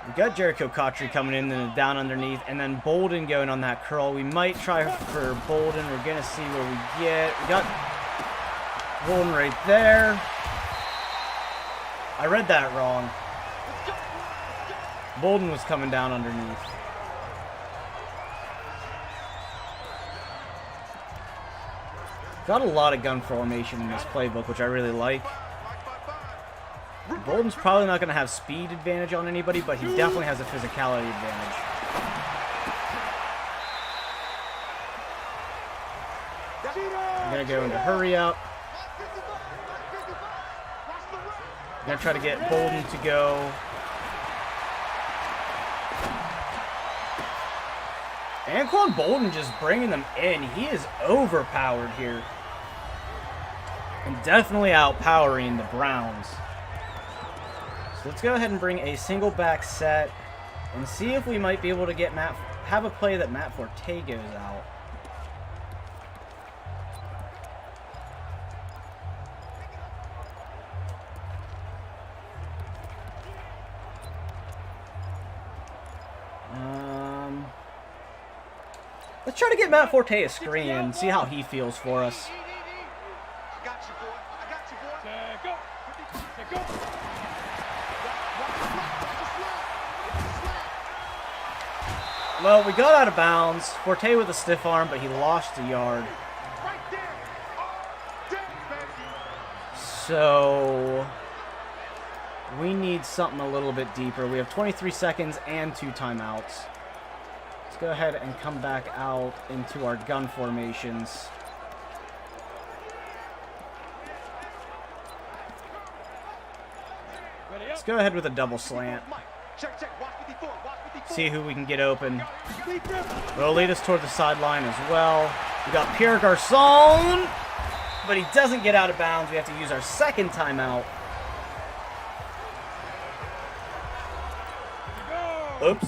We got Jericho Cotchery coming in, then down underneath, and then Bolden going on that curl. We might try for Bolden. We're going to see where we get. We got Bolden right there. I read that wrong. Bolden was coming down underneath. Got a lot of gun formation in this playbook, which I really like. Bolden's probably not going to have speed advantage on anybody, but he definitely has a physicality advantage. I'm going to go into hurry up. I'm going to try to get Bolden to go. Anquan Bolden just bringing them in. He is overpowered here. And definitely outpowering the Browns. So let's go ahead and bring a single back set and see if we might be able to get have a play that Matt Forte goes out. Let's try to get Matt Forte a screen and see how he feels for us. I got you, boy. I got you, boy. Go. Go. Well, we got out of bounds. Forte with a stiff arm, but he lost a yard. Right there. Oh, damn, baby. So we need something a little bit deeper. We have 23 seconds and 2 timeouts. Let's go ahead and come back out into our gun formations. Let's go ahead with a double slant. Check. Watch 54. Watch 54. See who we can get open. It'll lead us toward the sideline as well. We got Pierre Garçon, but he doesn't get out of bounds. We have to use our second timeout. Oops.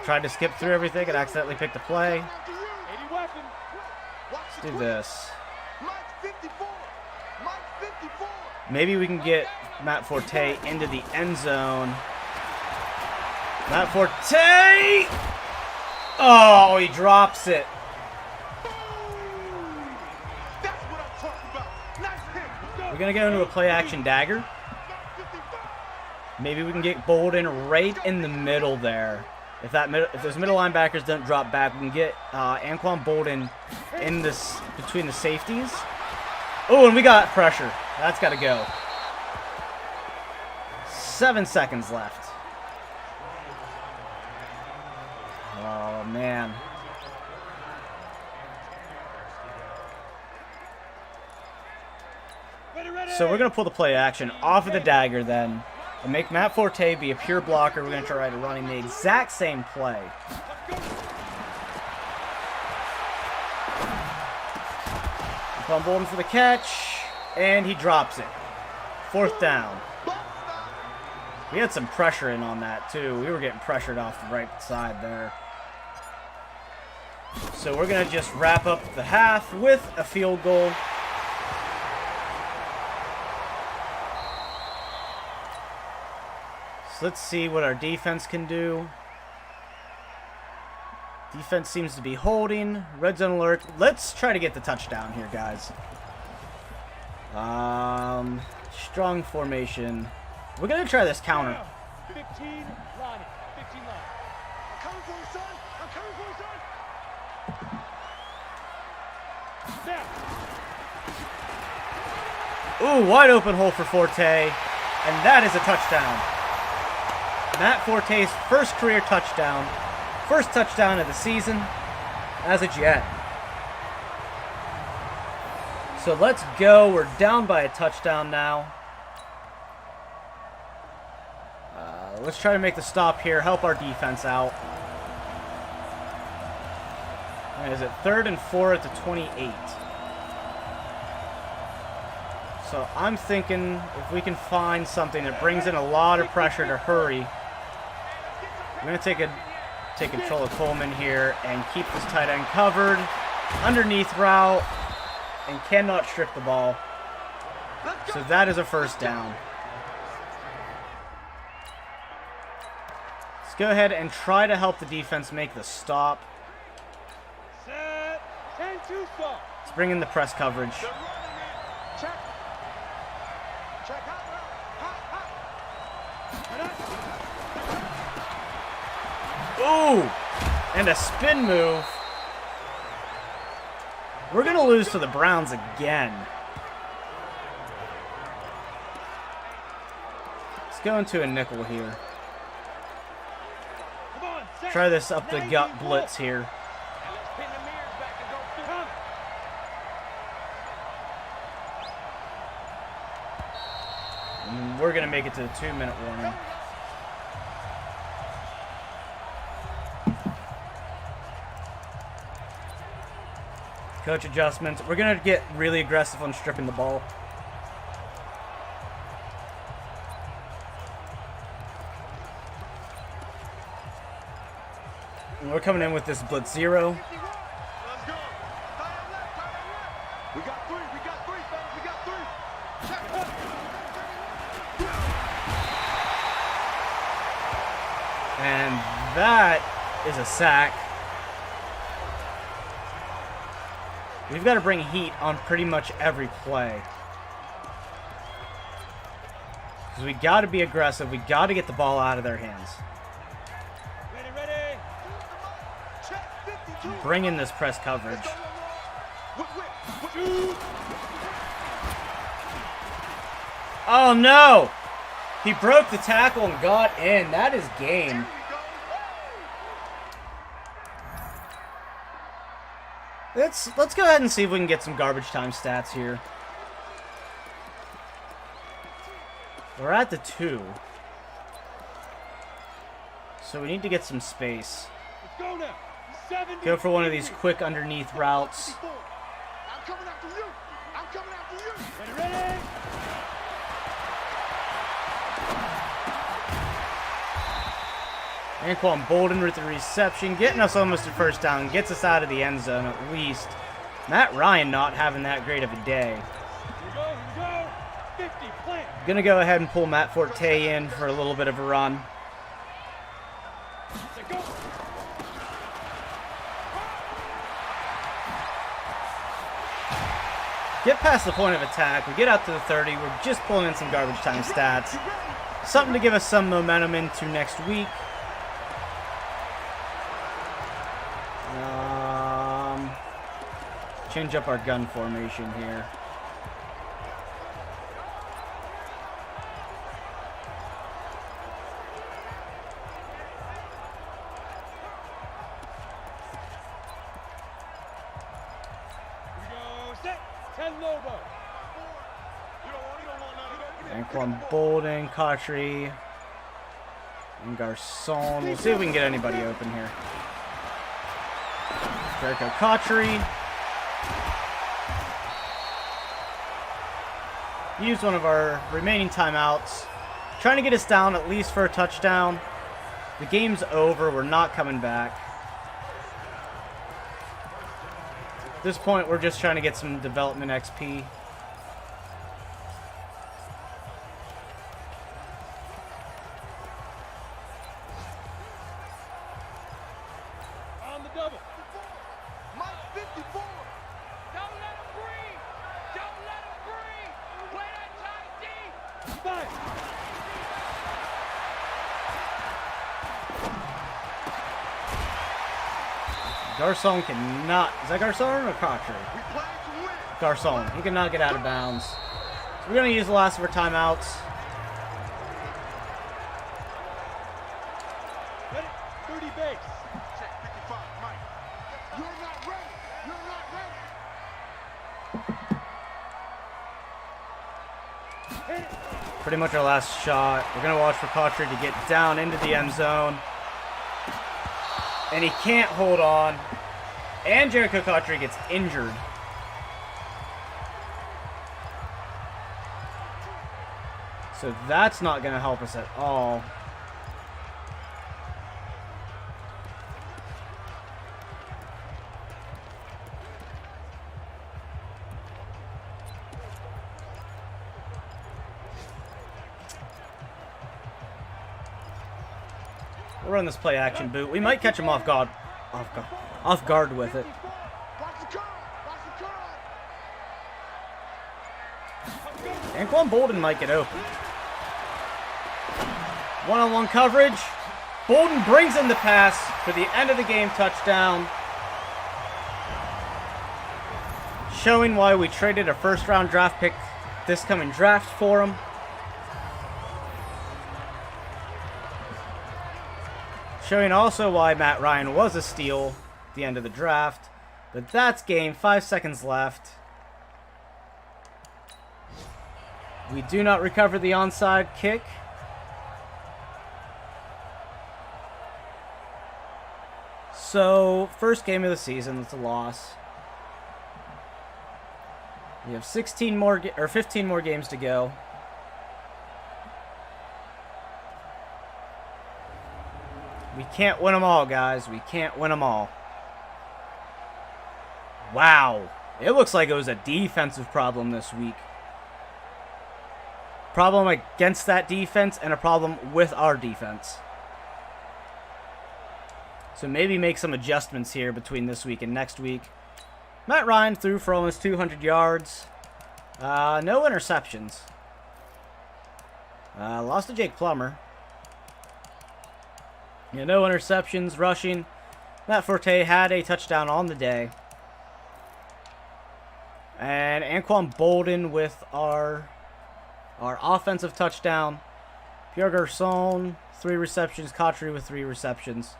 Tried to skip through everything and accidentally picked a play. Let's do this. Maybe we can get Matt Forte into the end zone. Matt Forte! Oh, he drops it. We're going to go into a play action dagger. Maybe we can get Bolden right in the middle there. If those middle linebackers don't drop back, we can get Anquan Bolden in this between the safeties. Oh, and we got pressure. That's got to go. 7 seconds left. Oh, man. So we're going to pull the play action off of the dagger then and make Matt Forte be a pure blocker. We're going to try to running the exact same play. Von Bolden for the catch, and he drops it. 4th down. We had some pressure in on that, too. We were getting pressured off the right side there. So we're going to just wrap up the half with a field goal. So let's see what our defense can do. Defense seems to be holding. Red zone alert. Let's try to get the touchdown here, guys. Strong formation. We're going to try this counter. 15 line. 15 line. I'm coming for you, son. I'm coming for you, son. Snap. Ooh, wide open hole for Forte. And that is a touchdown. Matt Forte's first career touchdown. First touchdown of the season as a Jet. So let's go. We're down by a touchdown now. Let's try to make the stop here. Help our defense out. Is it 3rd and 4 at the 28? So I'm thinking if we can find something that brings in a lot of pressure to hurry. We're going to take control of Coleman here and keep this tight end covered. Underneath route. And cannot strip the ball. So that is a first down. Let's go ahead and try to help the defense make the stop. Set. 10-2 stop. Let's bring in the press coverage. Check. Check. Hot. Ooh! And a spin move. We're going to lose to the Browns again. Let's go into a nickel here. Come on, set. Try this up the gut blitz here. Let's pin the mirrors back and go through. Come. And we're going to make it to the 2-minute warning. Coach adjustments. We're going to get really aggressive on stripping the ball. We're coming in with this blitz 0. Let's go. Tie it left, tie it left. We got three, fellas, we got three. Check. And that is a sack. We've got to bring heat on pretty much every play. Because we got to be aggressive. We got to get the ball out of their hands. Ready. Check 52. Bring in this press coverage. Oh no! He broke the tackle and got in. That is game. Let's go ahead and see if we can get some garbage time stats here. We're at the 2. So we need to get some space. Let's go now. 70. Go for one of these quick underneath routes. I'm coming after you. I'm coming after you. Ready. Anquan Bolden with the reception, getting us almost a first down, gets us out of the end zone at least. Matt Ryan not having that great of a day. Here we go. 50, plant. Gonna go ahead and pull Matt Forte in for a little bit of a run. Let's go. Get past the point of attack, we get out to the 30, we're just pulling in some garbage time stats. Something to give us some momentum into next week. Change up our gun formation here. Here we go. Set. 10 Lobo. Anquan Bolden, Cautry, and Garcon. We'll see if we can get anybody open here. Jericho Cautry. Use one of our remaining timeouts. Trying to get us down at least for a touchdown. The game's over. We're not coming back. At this point, we're just trying to get some development XP. On the double. Mike 54. Don't let him breathe. Don't let him breathe. Play that tight D. Fire. Garcon cannot. Is that Garcon or Cautry? We playing to win. Garcon. He cannot get out of bounds. So we're going to use the last of our timeouts. Ready. 30 base. Check 55, Mike. You're not ready. You're not ready. Hit it. Pretty much our last shot. We're going to watch for Cautry to get down into the end zone. And he can't hold on. And Jericho Cautry gets injured. So that's not going to help us at all. We'll run this play action boot. We might catch him off guard with it. Watch the curve. Watch the curve. Anquan Bolden might get open. One-on-one coverage. Bolden brings in the pass for the end of the game touchdown. Showing why we traded a first-round draft pick this coming draft for him. Showing also why Matt Ryan was a steal at the end of the draft. But that's game. 5 seconds left. We do not recover the onside kick. So, first game of the season, that's a loss. We have 15 more games to go. We can't win them all, guys. We can't win them all. Wow. It looks like it was a defensive problem this week. Problem against that defense and a problem with our defense. So maybe make some adjustments here between this week and next week. Matt Ryan threw for almost 200 yards. No interceptions. Lost to Jake Plummer. Yeah, no interceptions, rushing. Matt Forte had a touchdown on the day. And Anquan Bolden with our offensive touchdown. Pierre Garçon, 3 receptions. Cotry with 3 receptions.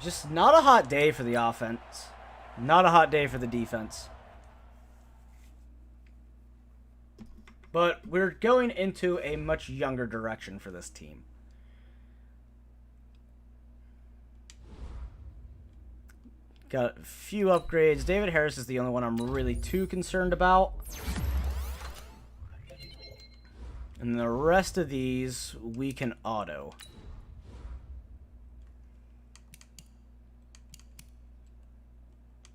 Just not a hot day for the offense. Not a hot day for the defense. But we're going into a much younger direction for this team. Got a few upgrades. David Harris is the only one I'm really too concerned about. And the rest of these we can auto.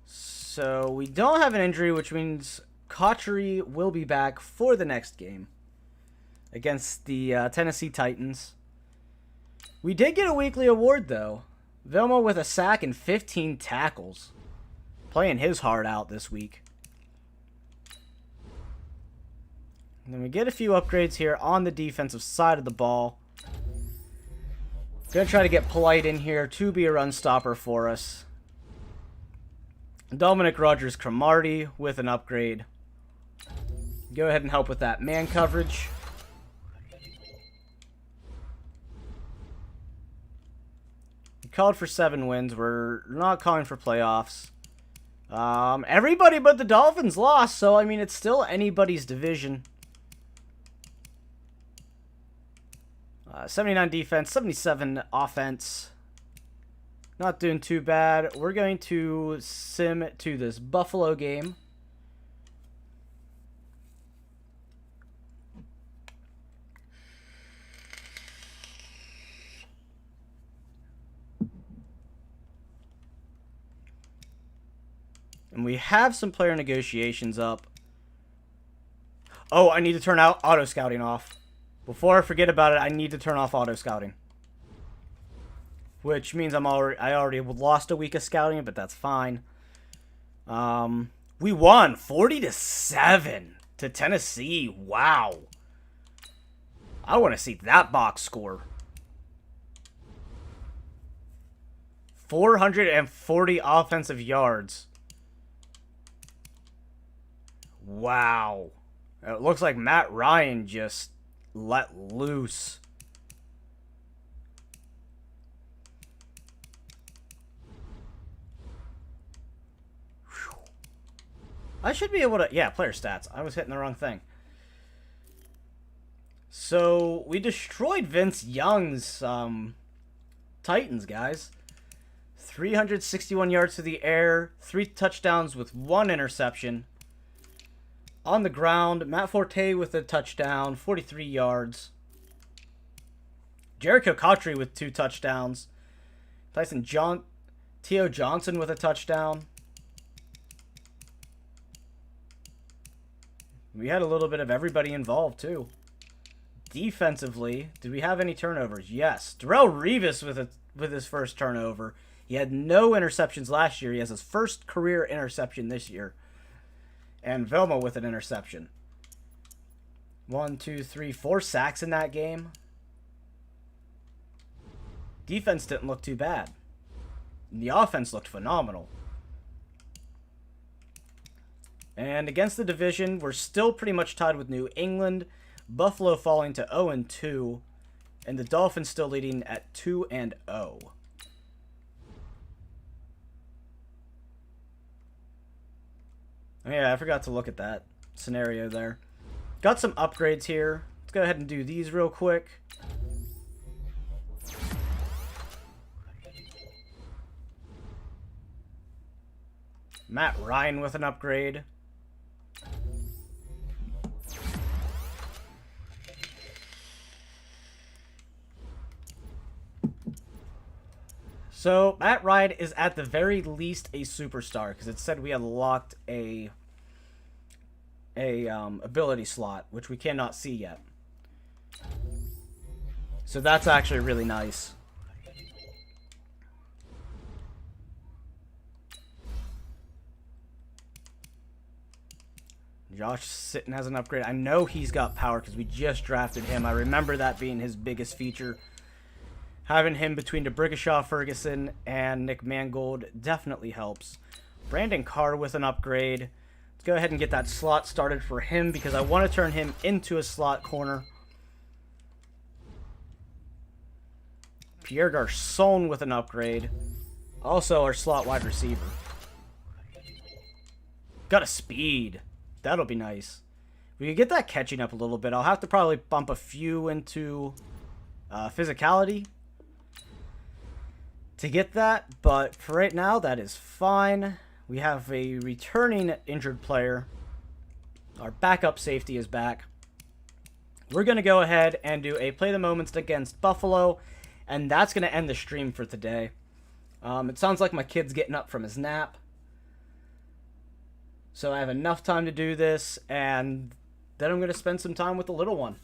So we don't have an injury, which means Cotry will be back for the next game against the Tennessee Titans. We did get a weekly award, though. Vilma with a sack and 15 tackles. Playing his heart out this week. And then we get a few upgrades here on the defensive side of the ball. Gonna try to get Polite in here to be a run stopper for us. Dominic Rogers-Cromartie with an upgrade. Go ahead and help with that man coverage. We called for 7 wins. We're not calling for playoffs. Everybody but the Dolphins lost, so I mean it's still anybody's division. 79 defense, 77 offense. Not doing too bad. We're going to sim to this Buffalo game. And we have some player negotiations up. Oh, I need to turn out auto scouting off. Before I forget about it, I need to turn off auto scouting. Which means I already lost a week of scouting, but that's fine. We won 40-7 to Tennessee. Wow. I want to see that box score. 440 offensive yards. Wow. It looks like Matt Ryan just let loose. I should be able to... Yeah, player stats. I was hitting the wrong thing. So, we destroyed Vince Young's Titans, guys. 361 yards to the air. 3 touchdowns with 1 interception. On the ground, Matt Forte with a touchdown. 43 yards. Jericho Cotry with 2 touchdowns. T.O. Johnson with a touchdown. We had a little bit of everybody involved, too. Defensively, did we have any turnovers? Yes. Darrell Revis with his first turnover. He had no interceptions last year. He has his first career interception this year. And Velma with an interception. 1, 2, 3, 4 sacks in that game. Defense didn't look too bad. The offense looked phenomenal. And against the division, we're still pretty much tied with New England. Buffalo falling to 0-2. And the Dolphins still leading at 2-0. Yeah, I forgot to look at that scenario there. Got some upgrades here. Let's go ahead and do these real quick. Matt Ryan with an upgrade. So Matt Ryan is at the very least a superstar because it said we unlocked a ability slot, which we cannot see yet. So that's actually really nice. Josh Sitton has an upgrade. I know he's got power because we just drafted him. I remember that being his biggest feature. Having him between DeBrickashaw, Ferguson, and Nick Mangold definitely helps. Brandon Carr with an upgrade. Let's go ahead and get that slot started for him because I want to turn him into a slot corner. Pierre Garçon with an upgrade. Also our slot wide receiver. Got a speed. That'll be nice. We could get that catching up a little bit. I'll have to probably bump a few into physicality to get that. But for right now, that is fine. We have a returning injured player. Our backup safety is back. We're going to go ahead and do a play the moments against Buffalo. And that's going to end the stream for today. It sounds like my kid's getting up from his nap. So I have enough time to do this, and then I'm going to spend some time with the little one.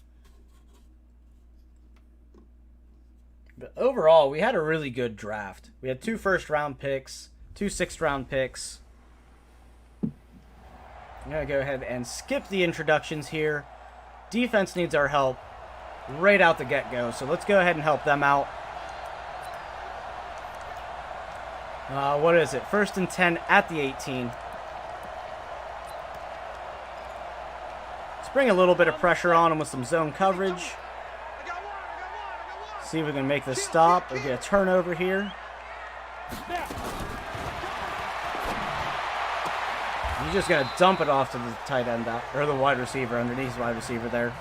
But overall, we had a really good draft. We had 2 first-round picks, 2 sixth-round picks. I'm going to go ahead and skip the introductions here. Defense needs our help right out the get-go, so let's go ahead and help them out. What is it? 1st and 10 at the 18. Bring a little bit of pressure on him with some zone coverage. See if we can make this stop or get a turnover here. He's just going to dump it off to the tight end out, or the wide receiver underneath the wide receiver there.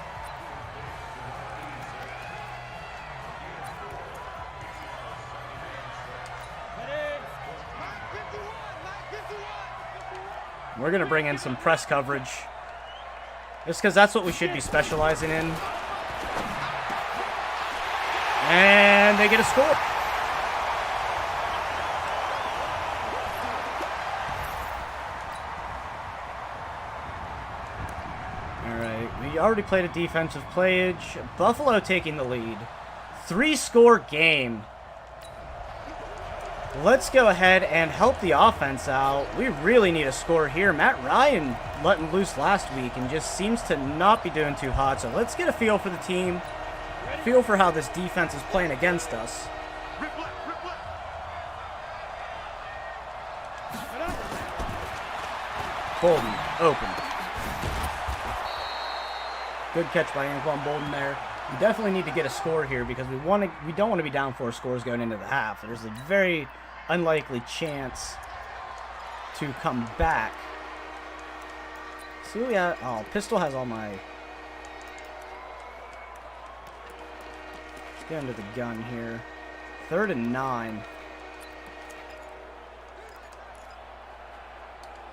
We're going to bring in some press coverage. Just because that's what we should be specializing in. And they get a score. Alright, we already played a defensive playage. Buffalo taking the lead. 3-score game. Let's go ahead and help the offense out. We really need a score here. Matt Ryan letting loose last week and just seems to not be doing too hot. So let's get a feel for the team. Feel for how this defense is playing against us. Bolden, open. Good catch by Anquan Bolden there. We definitely need to get a score here because we don't want to be down 4 scores going into the half. There's a very unlikely chance to come back. See what we have. Oh, Pistol has all my. Let's get under the gun here. 3rd and 9.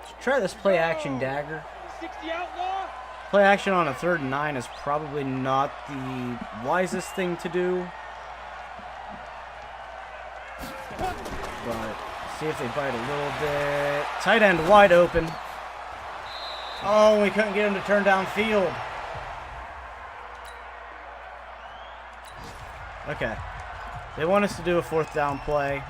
Let's try this play action dagger. 60 outlaw. Play action on a 3rd and 9 is probably not the wisest thing to do. But see if they bite a little bit. Tight end wide open. Oh, we couldn't get him to turn downfield. Okay. They want us to do a 4th down play.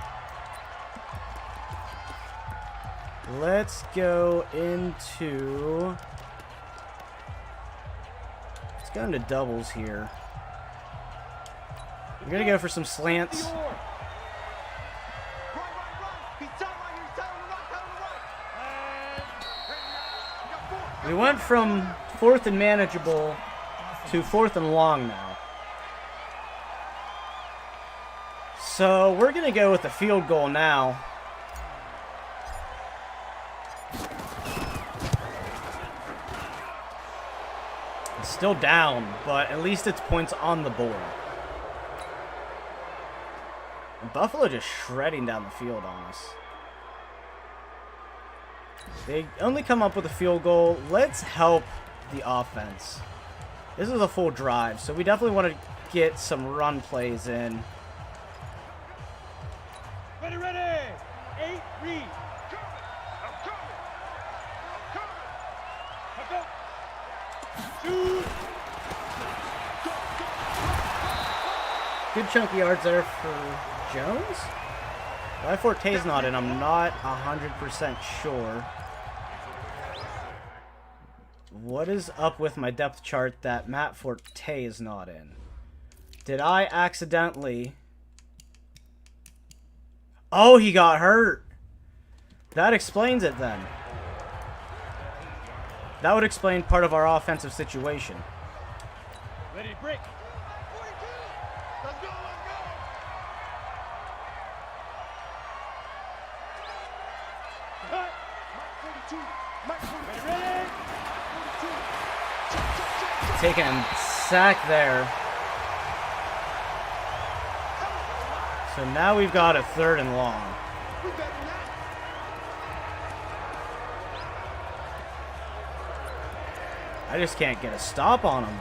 Let's go into... Let's go into doubles here. We're going to go for some slants. We went from 4th and manageable to 4th and long now. So we're going to go with the field goal now. It's still down, but at least it's points on the board. And Buffalo just shredding down the field on us. They only come up with a field goal. Let's help the offense. This is a full drive, so we definitely want to get some run plays in. Good chunky yards there for Jones. Why Forte's not in, I'm not 100% sure. What is up with my depth chart that Matt Forte is not in? Did I accidentally... Oh, he got hurt. That explains it then. That would explain part of our offensive situation. Ready to break. Let's go, let's go. Cut. Mike 42. Mike 42. Ready. Taking a sack there. So now we've got a 3rd and long. We better not. I just can't get a stop on him.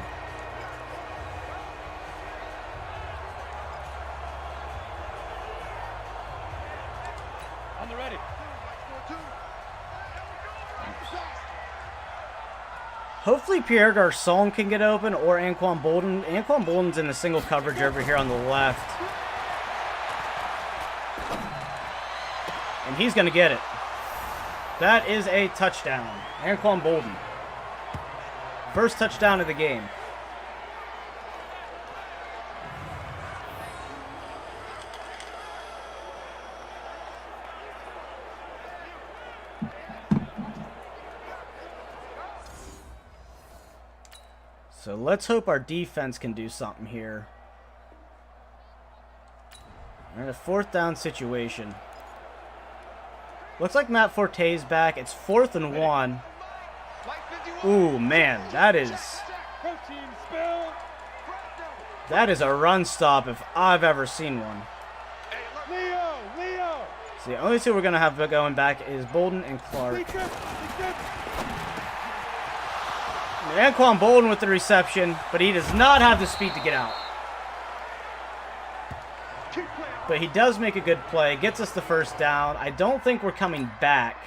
On the ready. Hopefully Pierre Garçon can get open or Anquan Bolden. Anquan Bolden's in the single coverage over here on the left. And he's going to get it. That is a touchdown. Anquan Bolden. First touchdown of the game. So let's hope our defense can do something here. We're in a 4th down situation. Looks like Matt Forte's back. It's 4th and 1. Ooh, man, that is Protein spill. a run stop if I've ever seen one. Leo. So the only two we're gonna have going back is Bolden and Clark. Secret. Anquan Bolden with the reception, but he does not have the speed to get out. But he does make a good play, gets us the 1st down. I don't think we're coming back.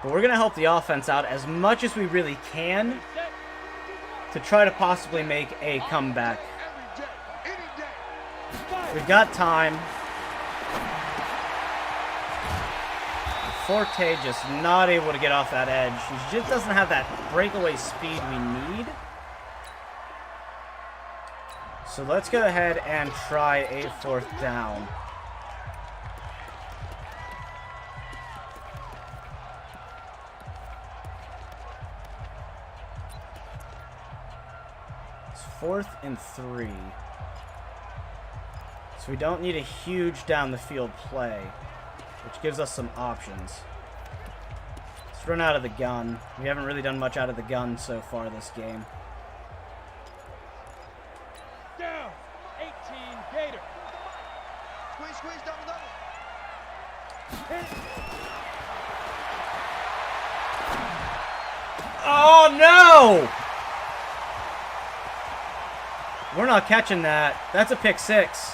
But we're going to help the offense out as much as we really can to try to possibly make a comeback. We've got time. Forte just not able to get off that edge. He just doesn't have that breakaway speed we need. So let's go ahead and try a 4th down. It's 4th and 3. So we don't need a huge down the field play, which gives us some options. Let's run out of the gun. We haven't really done much out of the gun so far this game. Down. 18 Gator. Squeeze, double. Oh no! We're not catching that. That's a pick 6.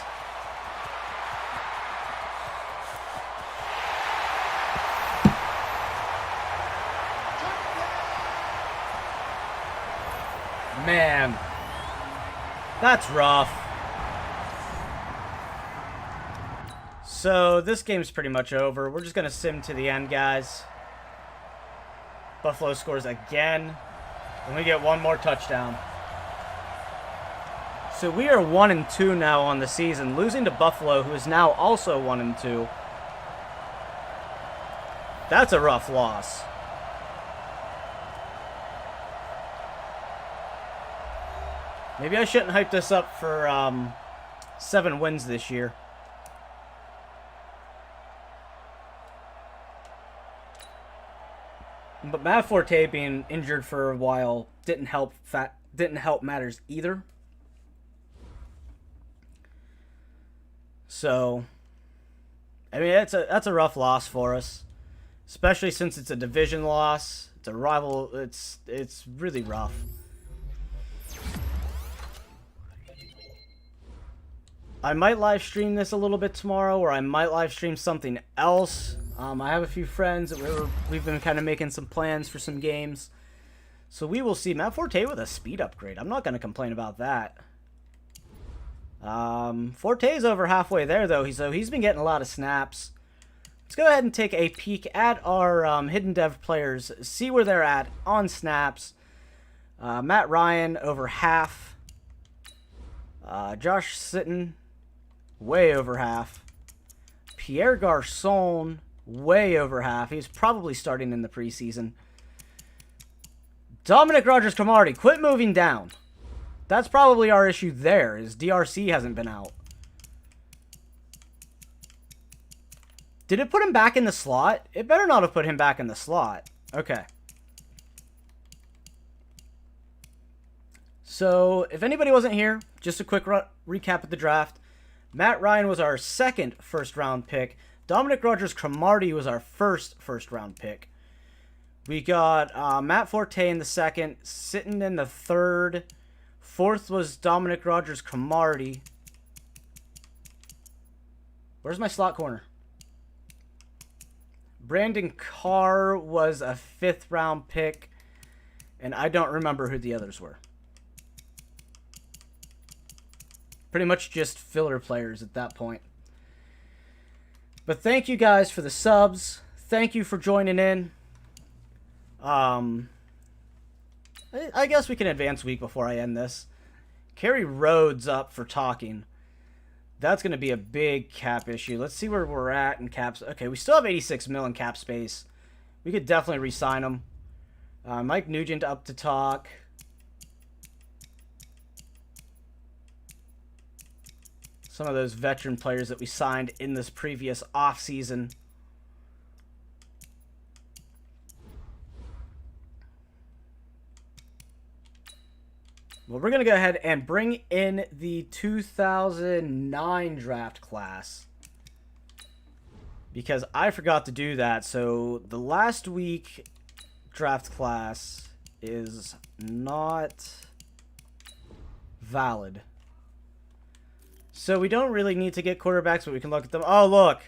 Man, that's rough. So this game's pretty much over. We're just gonna sim to the end, guys. Buffalo scores again, and we get one more touchdown. So we are 1-2 now on the season, losing to Buffalo, who is now also 1-2. That's a rough loss. Maybe I shouldn't hype this up for 7 wins this year. But Matt Forte being injured for a while didn't help matters either. So, I mean, that's a rough loss for us, especially since it's a division loss. It's a rival. It's really rough. I might live stream this a little bit tomorrow, or I might live stream something else. I have a few friends that we've been kind of making some plans for some games. So we will see. Matt Forte with a speed upgrade. I'm not going to complain about that. Forte's over halfway there, though. So he's been getting a lot of snaps. Let's go ahead and take a peek at our hidden dev players. See where they're at on snaps. Matt Ryan over half. Josh Sitton way over half. Pierre Garçon way over half. He's probably starting in the preseason. Dominic Rogers-Cromartie, quit moving down. That's probably our issue there, is DRC hasn't been out. Did it put him back in the slot? It better not have put him back in the slot. Okay. So, if anybody wasn't here, just a quick recap of the draft. Matt Ryan was our second first-round pick. Dominic Rogers-Cromartie was our first-round pick. We got Matt Forte in the second, Sitton in the third. Fourth was Dominic Rogers-Cromartie. Where's my slot corner? Brandon Carr was a fifth-round pick, and I don't remember who the others were. Pretty much just filler players at that point. But thank you guys for the subs. Thank you for joining in. I guess we can advance week before I end this. Carry Rhodes up for talking. That's going to be a big cap issue. Let's see where we're at in caps. Okay, we still have 86 mil in cap space. We could definitely re-sign him. Mike Nugent up to talk. Some of those veteran players that we signed in this previous offseason. Well, we're going to go ahead and bring in the 2009 draft class, because I forgot to do that. So the last week draft class is not valid. So we don't really need to get quarterbacks, but we can look at them. Oh, look.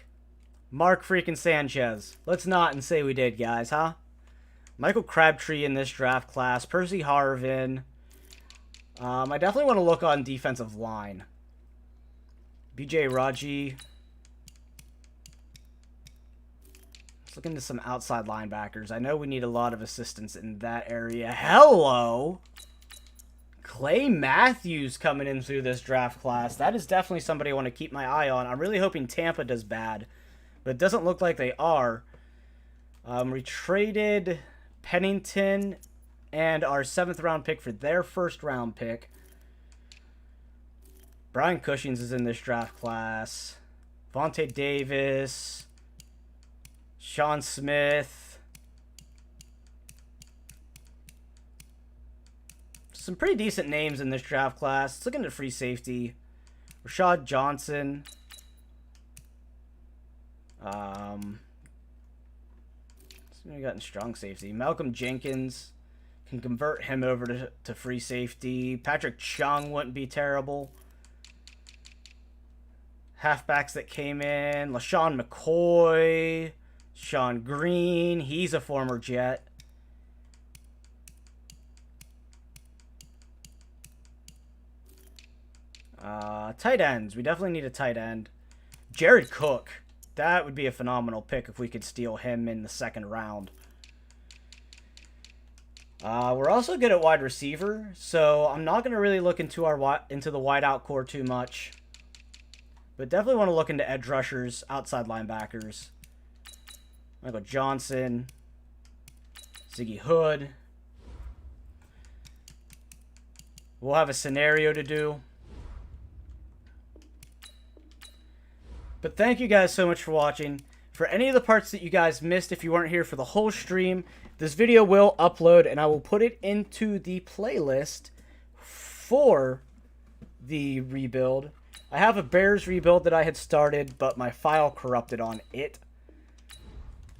Mark freaking Sanchez. Let's not and say we did, guys, huh? Michael Crabtree in this draft class. Percy Harvin. I definitely want to look on defensive line. BJ Raji. Let's look into some outside linebackers. I know we need a lot of assistance in that area. Hello! Clay Matthews coming in through this draft class. That is definitely somebody I want to keep my eye on. I'm really hoping Tampa does bad, but it doesn't look like they are. We traded Pennington and our 7th round pick for their 1st round pick. Brian Cushings is in this draft class. Vontae Davis. Sean Smith. Some pretty decent names in this draft class. Let's look into free safety. Rashad Johnson. We got in strong safety. Malcolm Jenkins. Can convert him over to free safety. Patrick Chung wouldn't be terrible. Halfbacks that came in. LaShawn McCoy. Sean Green. He's a former Jet. Tight ends. We definitely need a tight end. Jared Cook. That would be a phenomenal pick if we could steal him in the 2nd round. We're also good at wide receiver, so I'm not going to really look into the wideout core too much. But definitely want to look into edge rushers, outside linebackers. Michael Johnson. Ziggy Hood. We'll have a scenario to do. But thank you guys so much for watching. For any of the parts that you guys missed, if you weren't here for the whole stream, this video will upload and I will put it into the playlist for the rebuild. I have a Bears rebuild that I had started, but my file corrupted on it.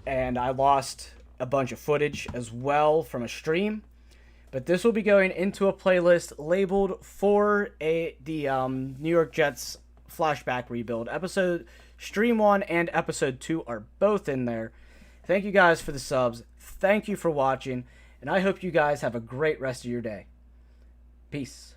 And I lost a bunch of footage as well from a stream. But this will be going into a playlist labeled for the New York Jets Flashback rebuild. Stream 1 and Episode 2 are both in there. Thank you guys for the subs. Thank you for watching. And And I hope you guys have a great rest of your day. Peace.